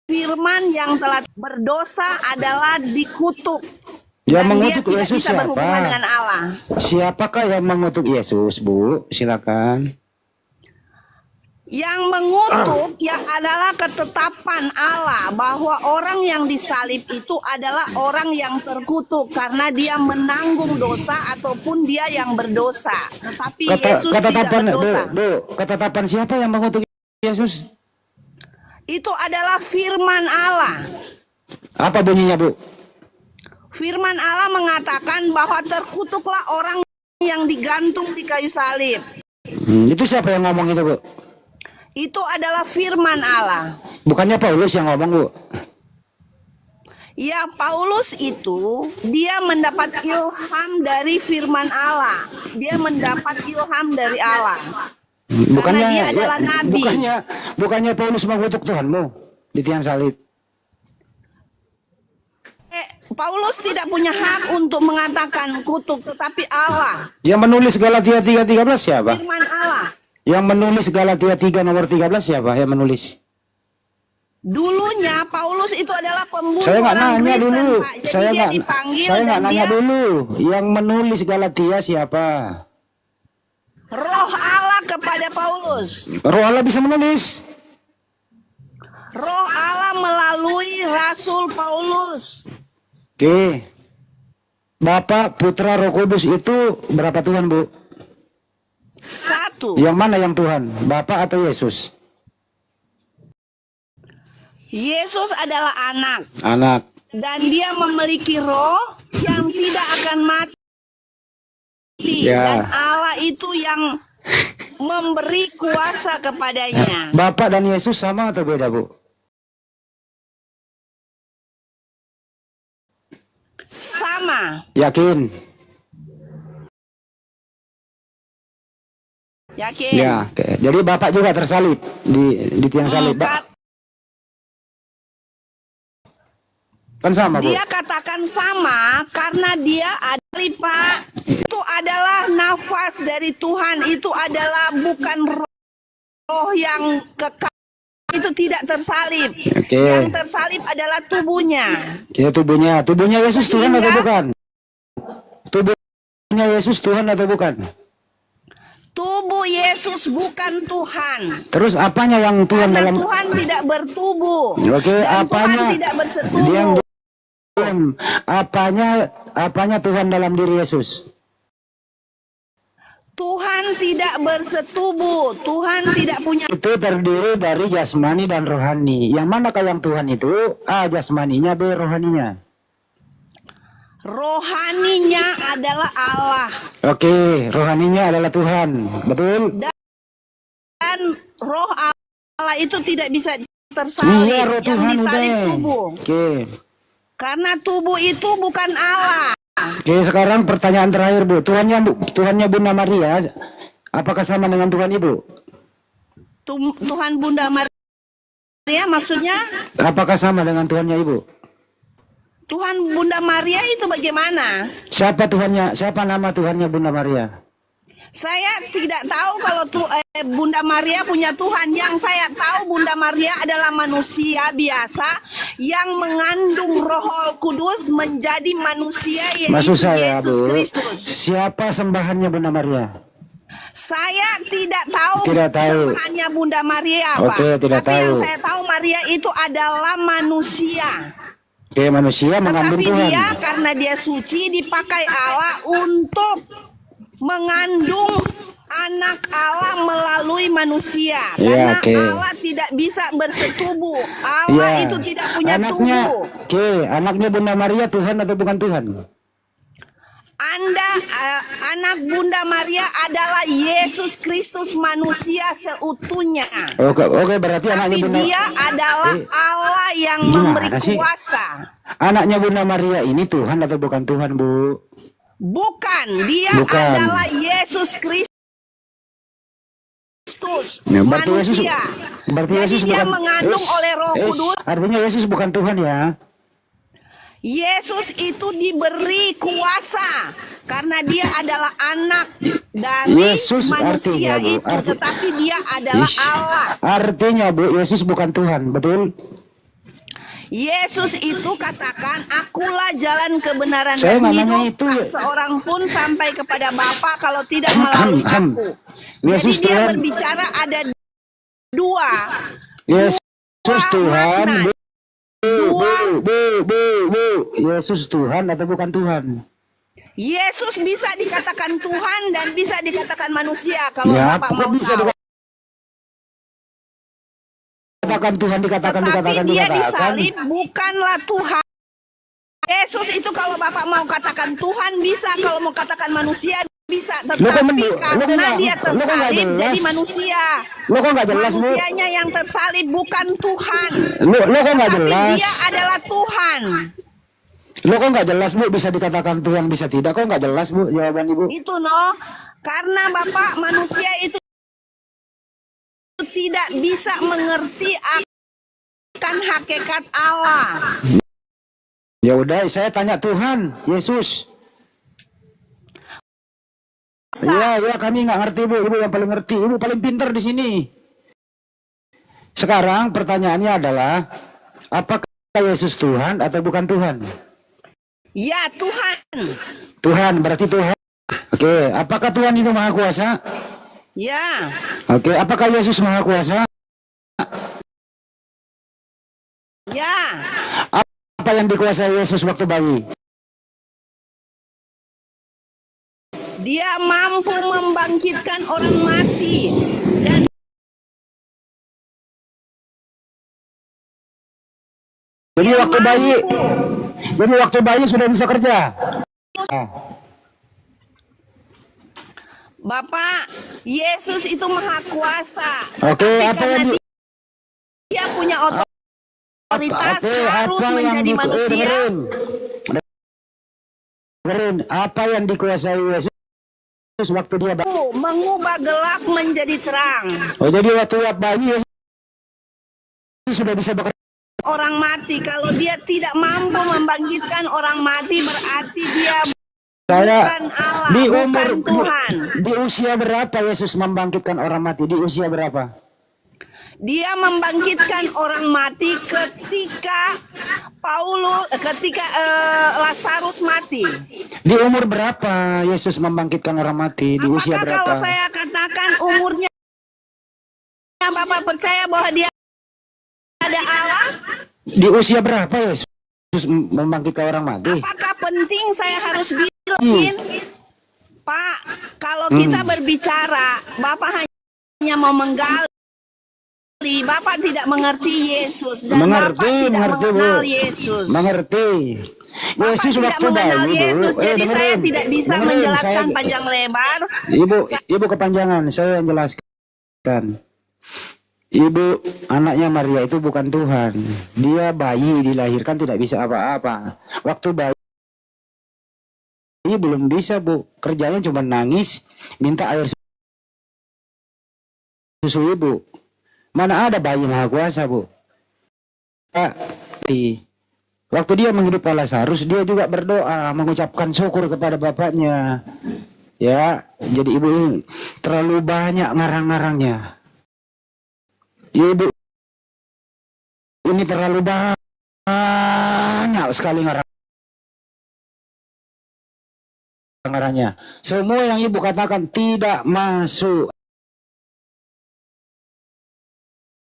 firman yang telah berdosa adalah dikutuk. Yang Dan mengutuk dia tidak Yesus bisa berhubungan siapa? dengan Allah. Siapakah yang mengutuk Yesus, Bu? Silakan. Yang mengutuk yang adalah ketetapan Allah bahwa orang yang disalib itu adalah orang yang terkutuk karena dia menanggung dosa ataupun dia yang berdosa. Tetapi Yesus tidak berdosa. Bu, ketetapan siapa yang mengutuk Yesus? Itu adalah firman Allah. Apa bunyinya, Bu? Firman Allah mengatakan bahwa terkutuklah orang yang digantung di kayu salib. Itu siapa yang ngomong itu, Bu? Itu adalah firman Allah. Bukannya Paulus yang ngomong, Bu? Ya, Paulus itu dia mendapat ilham dari firman Allah. Dia mendapat ilham dari Allah. Bukannya Karena dia adalah nabi. Bukannya Paulus mengutuk Tuhanmu di tiang salib. Paulus tidak punya hak untuk mengatakan kutuk, tetapi Allah. Yang menulis Galatia 3:13 siapa? Firman Allah. Yang menulis Galatia 3 nomor 13 siapa yang menulis? Dulunya Paulus itu adalah pembunuh Saya nggak orang nanya Kristen, dulu. Pak. Jadi dia dipanggil Saya dan nggak nanya dia dulu. Yang menulis Galatia siapa? Roh Allah kepada Paulus. Roh Allah bisa menulis. Roh Allah melalui Rasul Paulus. Oke. Bapa, Putra, Roh Kudus itu berapa Tuhan, Bu? 1. Yang mana yang Tuhan? Bapa atau Yesus? Yesus adalah anak. Anak. Dan dia memiliki roh yang tidak akan mati. Ya. Dan Allah itu yang memberi kuasa kepadanya. Bapa dan Yesus sama atau beda, Bu? Sama. Yakin? Yakin? Ya, oke. Jadi Bapak juga tersalib di tiang salib, Pak. Kan sama, Bu? Dia katakan sama karena dia ada Pak. Itu adalah nafas dari Tuhan. Itu adalah bukan roh yang kekal. Itu tidak tersalib. Oke. Yang tersalib adalah tubuhnya. Oke, tubuhnya. Tubuhnya Yesus Tuhan atau Sehingga- bukan? Tubuhnya Yesus Tuhan atau bukan? Tubuh Yesus bukan Tuhan. Terus apanya yang Tuhan Karena dalam? Tuhan tidak bertubuh. Oke, Dan apanya? Tuhan tidak bersetubuh. Diam. Apanya Tuhan dalam diri Yesus? Tuhan tidak bersetubuh. Tuhan tidak punya. Itu terdiri dari jasmani dan rohani. Yang manakah yang Tuhan itu? A. Jasmaninya, B. Rohaninya. Rohaninya adalah Allah. Oke, rohaninya adalah Tuhan. Betul? Dan roh Allah itu tidak bisa tersalib. Iya, roh Yang Tuhan disalib udah. tubuh. Oke. Karena tubuh itu bukan Allah. Oke, sekarang pertanyaan terakhir, Bu. Tuhannya Bunda Maria, apakah sama dengan Tuhan Ibu? Tuhan Bunda Maria maksudnya Apakah sama dengan Tuhannya Ibu? Tuhan Bunda Maria itu bagaimana? Siapa Tuhannya? Siapa nama Tuhannya Bunda Maria? Saya tidak tahu kalau Bunda Maria punya Tuhan. Yang saya tahu Bunda Maria adalah manusia biasa yang mengandung Roh Kudus menjadi manusia Maksud yaitu saya, Yesus Bu, Kristus. siapa sembahannya Bunda Maria? Saya tidak tahu Tidak tahu. sembahannya Bunda Maria, Pak. Oke, tidak Tapi yang tahu. saya tahu Maria itu adalah manusia. Oke, manusia mengandung Tetapi Tuhan. dia karena dia suci dipakai Allah untuk mengandung anak Allah melalui manusia. Ya, Karena oke. Allah tidak bisa bersetubuh. Allah Ya. itu tidak punya Anaknya, tubuh. oke, anaknya Bunda Maria Tuhan atau bukan Tuhan? Anak Bunda Maria adalah Yesus Kristus manusia seutuhnya. Oke, berarti anaknya Tapi Bunda dia adalah Allah yang Gimana memberi sih? kuasa. Anaknya Bunda Maria ini Tuhan atau bukan Tuhan, Bu? Bukan, dia Bukan. adalah Yesus Kristus. Ya, berarti Yesus, manusia. berarti Jadi Yesus dia bukan mengandung oleh Roh Kudus. Artinya Yesus bukan Tuhan ya? Yesus itu diberi kuasa karena dia adalah anak dari Yesus manusia artinya, Bu, itu, tetapi dia adalah Ish. Allah. Artinya, Bu, Yesus bukan Tuhan, betul? Yesus itu katakan, akulah jalan kebenaran Saya dan nggak nanya hidup. itu. Tak seorang pun sampai kepada Bapa kalau tidak melalui aku. Yesus Jadi dia Tuhan. berbicara ada dua. Yesus Tuhan, makna. Bu. Yesus Tuhan atau bukan Tuhan? Yesus bisa dikatakan Tuhan dan bisa dikatakan manusia kalau Ya, Bapak kok mau bisa tahu. dikatakan Tuhan, Tetapi dia disalib bukanlah Tuhan. Yesus itu kalau Bapak mau katakan Tuhan bisa, kalau mau katakan manusia bisa. Lo kok Tetapi lo karena nggak- dia lo kok nggak tersalib jelas? jadi manusia. Lo kok nggak jelas, Bu? Manusianya yang tersalib bukan Tuhan. Lo kok nggak Tapi jelas? dia adalah Tuhan. Lo kok nggak jelas, Bu? Bisa dikatakan Tuhan, bisa tidak? Kok nggak jelas, Bu, jawaban Ibu? Itu karena Bapak manusia itu tidak bisa mengerti akan hakikat Allah. Ya udah, saya tanya Tuhan, Yesus. Ya, kami nggak ngerti, Bu. Ibu yang paling ngerti, Ibu paling pintar di sini. Sekarang pertanyaannya adalah, apakah Yesus Tuhan atau bukan Tuhan? Ya Tuhan. Tuhan, berarti Tuhan. Oke, apakah Tuhan itu Maha Kuasa? Ya. Oke, apakah Yesus Maha Kuasa? Ya. Apa yang dikuasai Yesus waktu bayi? Dia mampu membangkitkan orang mati dan Jadi dia waktu bayi, mampu. jadi waktu bayi sudah bisa kerja. Bapak, Yesus itu maha kuasa. Oke, Tapi apa karena yang dia punya otoritas harus menjadi manusia. Dengerin, apa yang dikuasai Yesus waktu dia bayi? Mengubah gelap menjadi terang. Oh, jadi waktu bayi Yesus sudah bisa bekerja. Orang mati, kalau dia tidak mampu membangkitkan orang mati berarti dia Saya bukan Allah, di bukan umur Tuhan. di usia berapa Yesus membangkitkan orang mati? Di usia berapa? Dia membangkitkan orang mati ketika Lazarus mati. Di umur berapa Yesus membangkitkan orang mati? Di usia Apakah berapa? kalau saya katakan umurnya, Bapak percaya bahwa dia ada Allah? Di usia berapa Yesus membangkitkan orang mati? Apakah penting saya harus bilangin? Pak, kalau kita berbicara, Bapak hanya mau menggali. Bapak tidak mengerti Yesus dan Mengerti, Bapak tidak mengerti, Bu. mengenal Yesus. Mengerti. Bapak Yesus tidak waktu mengenal bayi, Bu. Yesus, jadi saya dengerin. tidak bisa Dengerin, menjelaskan saya- panjang lebar. Ibu kepanjangan, saya yang jelaskan. Ibu, anaknya Maria itu bukan Tuhan. Dia bayi dilahirkan tidak bisa apa-apa. Waktu bayi belum bisa, Bu. Kerjanya cuma nangis, minta air susu ibu. Mana ada bayi maha kuasa, Bu? Pak, waktu dia menghidupkan Lazarus, dia juga berdoa, mengucapkan syukur kepada bapaknya. Ya, jadi ibu ini terlalu banyak ngarang-ngarangnya. Ibu ini terlalu banyak sekali ngarang-ngarangnya. Semua yang ibu katakan tidak masuk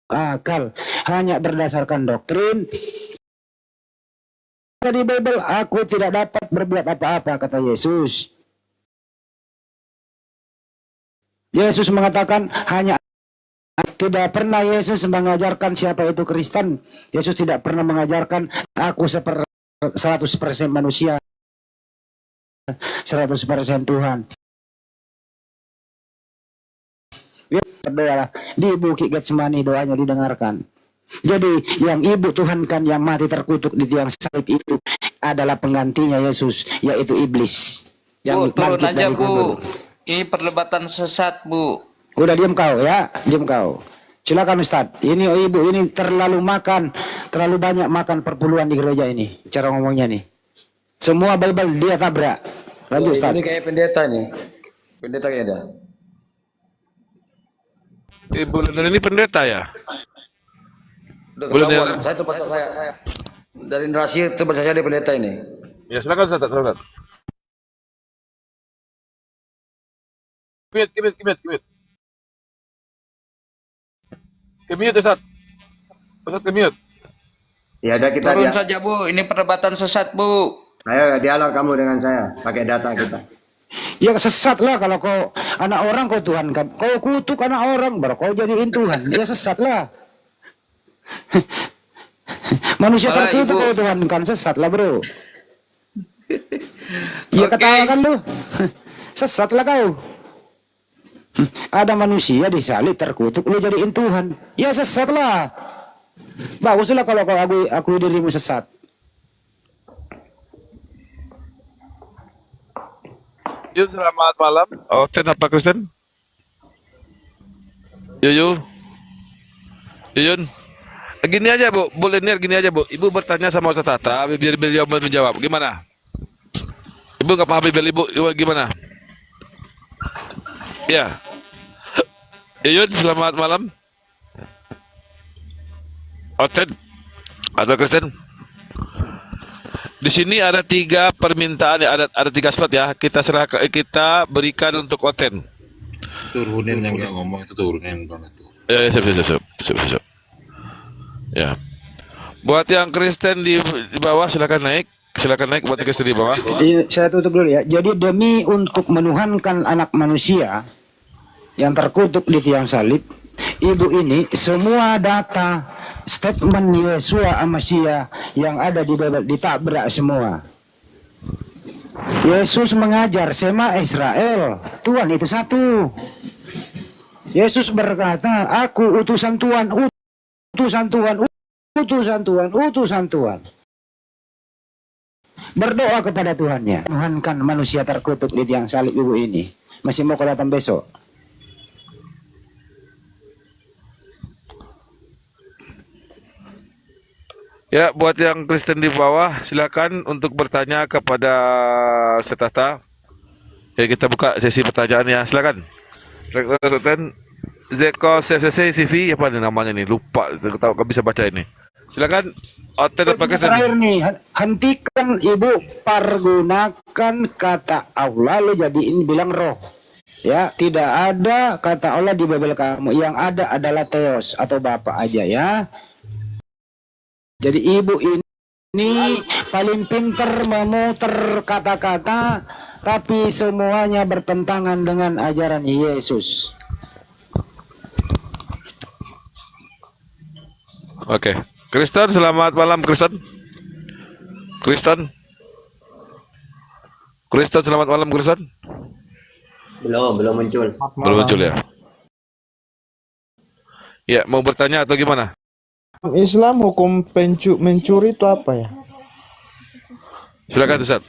akal, hanya berdasarkan doktrin. Di Bible, aku tidak dapat berbuat apa-apa, kata Yesus. Yesus mengatakan hanya, tidak pernah Yesus mengajarkan siapa itu Kristen. Yesus tidak pernah mengajarkan aku 100% manusia, 100% Tuhan. Berdoa di Bukit Getsemani, doanya didengarkan. Jadi yang ibu tuhankan, yang mati terkutuk di tiang salib itu adalah penggantinya Yesus, yaitu iblis. Bu, turun bangkit aja dari Bu. kubur. Ini perdebatan sesat Bu. Udah diam kau ya, diam kau. Silakan Ustadz. Ini ibu ini terlalu banyak makan perpuluhan di gereja ini. Cara ngomongnya nih. Semua Bible dia tabrak. Lanjut Ustadz. Ini kayak pendeta nih. Pendeta kayaknya dah. Ibu Lendon ini pendeta ya? Udah Boleh ketahuan. dia- Saya terbaca saya. Dari narasi terbaca saya dia pendeta ini. Ya silakan Ustaz, silakan. Kimit. Kimit Ustaz. Ustaz kimit. Ya udah kita Turun saja Bu. Ini perdebatan sesat Bu. ayo dialog kamu dengan saya pakai data kita. Ya sesat lah kalau kau anak orang kau Tuhan kan. Kau kutuk anak orang baru kau jadiin Tuhan. Ya sesat lah. Manusia Malah terkutuk Ibu- kau Tuhan kan, sesat lah bro. Ya Oke. ketawa kan lu. Sesat lah kau. Ada manusia disalib terkutuk lu jadiin Tuhan. Ya sesat lah. Baguslah kalau kau akui dirimu sesat. Yun, selamat malam. Oten apa Kristen? Yuyun. Gini aja Bu, boleh nih gini aja Bu. Ibu bertanya sama Ustaz Tata, biar beliau menjawab. Gimana? Ibu nggak paham Bible Ibu, gimana? Ya. Yuyun, selamat malam. Oten atau Kristen? Di sini ada 3 permintaan ya, ada 3 slot ya. Kita berikan untuk Oten. Turunin yang nggak ngomong itu, turunin banget tuh. Ya, siap. Ya. Buat yang Kristen di bawah silakan naik. Buat yang Kristen di bawah. Saya tutup dulu ya. Jadi demi untuk menuhankan anak manusia yang terkutuk di tiang salib, ibu ini semua data statement Yesua Amasia yang ada di Bible ditabrak semua. Yesus mengajar Sema Israel, Tuhan itu satu. Yesus berkata, aku utusan Tuhan, utusan Tuhan, utusan Tuhan, utusan Tuhan. Berdoa kepada Tuhannya. Tuhankan manusia terkutuk di tiang salib ibu ini. Masih mau kau datang besok? Ya, buat yang Kristen di bawah silakan untuk bertanya kepada Setata. Ya, kita buka sesi pertanyaan ya. Silakan. Rekan Zeko CCC CV apa nih namanya nih? Lupa. Tahu kan bisa baca ini. Silakan. Oten apa Kristen? Terakhir nih, hentikan ibu pergunakan kata Allah lo jadiin bilang roh. Ya, tidak ada kata Allah di Bible kamu. Yang ada adalah Theos atau Bapak aja ya. Jadi ibu ini paling pinter memutar kata-kata, tapi semuanya bertentangan dengan ajaran Yesus. Oke. Kristen, selamat malam Kristen. Kristen. Kristen, selamat malam Kristen. Belum muncul. Belum muncul ya. Ya, mau bertanya atau gimana? Islam hukum mencuri itu apa ya? Silakan Ustaz.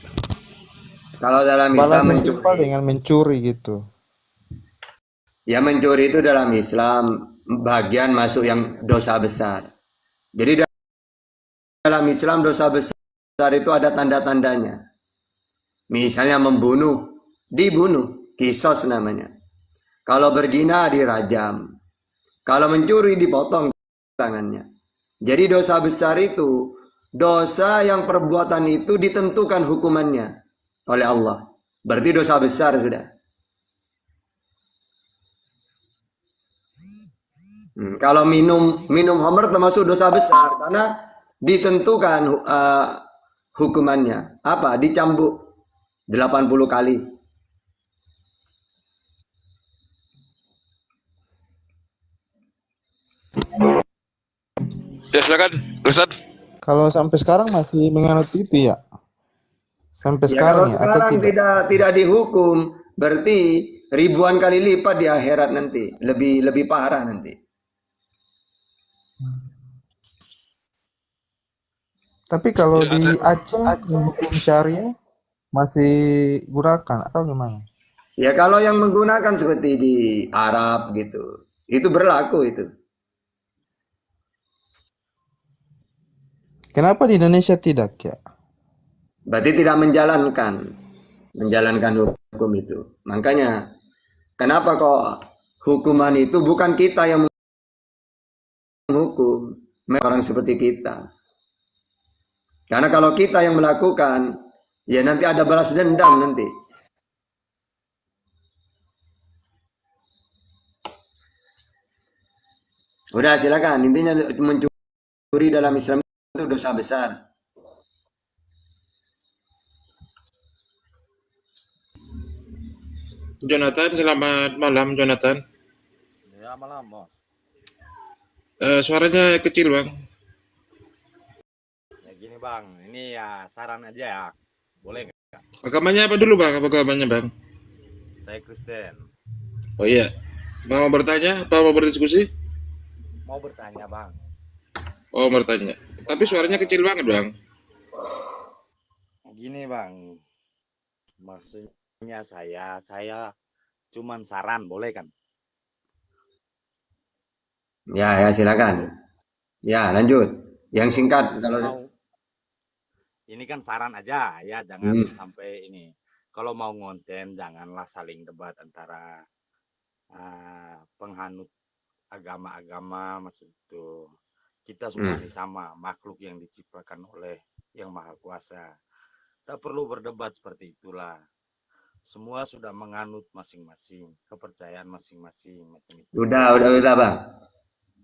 Kalau dalam Islam Balasnya mencuri, apa dengan mencuri gitu? ya mencuri itu dalam Islam bagian masuk yang dosa besar. Jadi dalam Islam dosa besar itu ada tanda-tandanya. Misalnya membunuh, dibunuh, kisos namanya. Kalau berzina dirajam. Kalau mencuri dipotong tangannya. Jadi dosa besar itu, dosa yang perbuatan itu ditentukan hukumannya oleh Allah. Berarti dosa besar sudah. Kalau minum khamr termasuk dosa besar karena ditentukan hukumannya. Apa? Dicambuk 80 kali. Ya, silakan Kristen. Kalau sampai sekarang masih menganut itu ya? Sampai Ya, sekarang kalau ya atau sekarang tidak? tidak dihukum, berarti ribuan kali lipat di akhirat nanti, lebih parah nanti. Tapi kalau di Aceh hukum syariah masih gunakan atau gimana? Ya kalau yang menggunakan seperti di Arab gitu, itu berlaku itu. Kenapa di Indonesia tidak ya? Berarti tidak menjalankan hukum itu. Makanya kenapa kok hukuman itu bukan kita yang menghukum, orang seperti kita. Karena kalau kita yang melakukan, ya nanti ada balas dendam nanti. Udah silakan, intinya mencuri dalam Islam itu dosa besar. Jonathan, selamat malam Jonathan. Ya malam bos. Suaranya kecil bang. Ya gini bang, ini ya saran aja ya. Boleh nggak? Agamanya apa dulu bang? Apa agamanya bang? Saya Kristen. Oh iya. Mau bertanya? Apa mau berdiskusi? Mau bertanya bang. Oh mau bertanya. Tapi suaranya kecil banget bang. Gini bang, maksudnya saya cuman saran, boleh kan? Ya silakan. Ya lanjut. Yang singkat kalau Ini kan saran aja ya, jangan sampai ini. Kalau mau ngonten janganlah saling debat antara penghanut agama-agama, maksud itu. Kita semua ini sama, makhluk yang diciptakan oleh Yang Maha Kuasa. Tak perlu berdebat seperti itulah. Semua sudah menganut masing-masing, kepercayaan masing-masing macam itu. udah bang.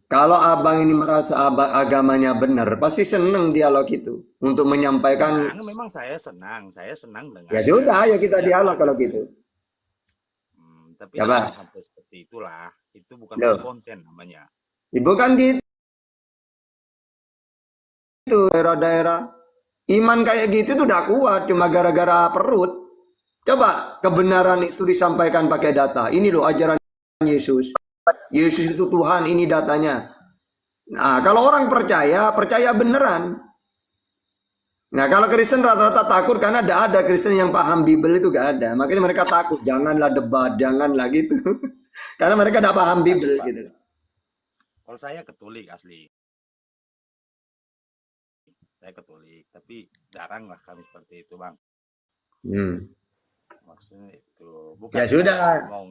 Kalau abang ini merasa agamanya benar, pasti senang dialog itu untuk menyampaikan. Nah, memang saya senang dengan. Ya sudah, ayo kita dialog kalau gitu. Tapi Ya, jangan Bang. sampai seperti itulah. Itu bukan Loh. konten namanya. Ibu kan gitu. Daerah-daerah iman kayak gitu tuh udah kuat, cuma gara-gara perut. Coba kebenaran itu disampaikan pakai data. Ini loh ajaran Yesus. Yesus itu Tuhan, ini datanya. Nah, kalau orang percaya beneran. Nah, kalau Kristen rata-rata takut karena ada Kristen yang paham Bible itu gak ada. Makanya mereka takut, janganlah debat, janganlah gitu. Karena mereka tidak paham Bible gitu. Kalau saya Katolik asli. Saya Katolik, tapi jarang lah kami seperti itu, Bang. maksudnya itu. Ya Bukan sudah. mau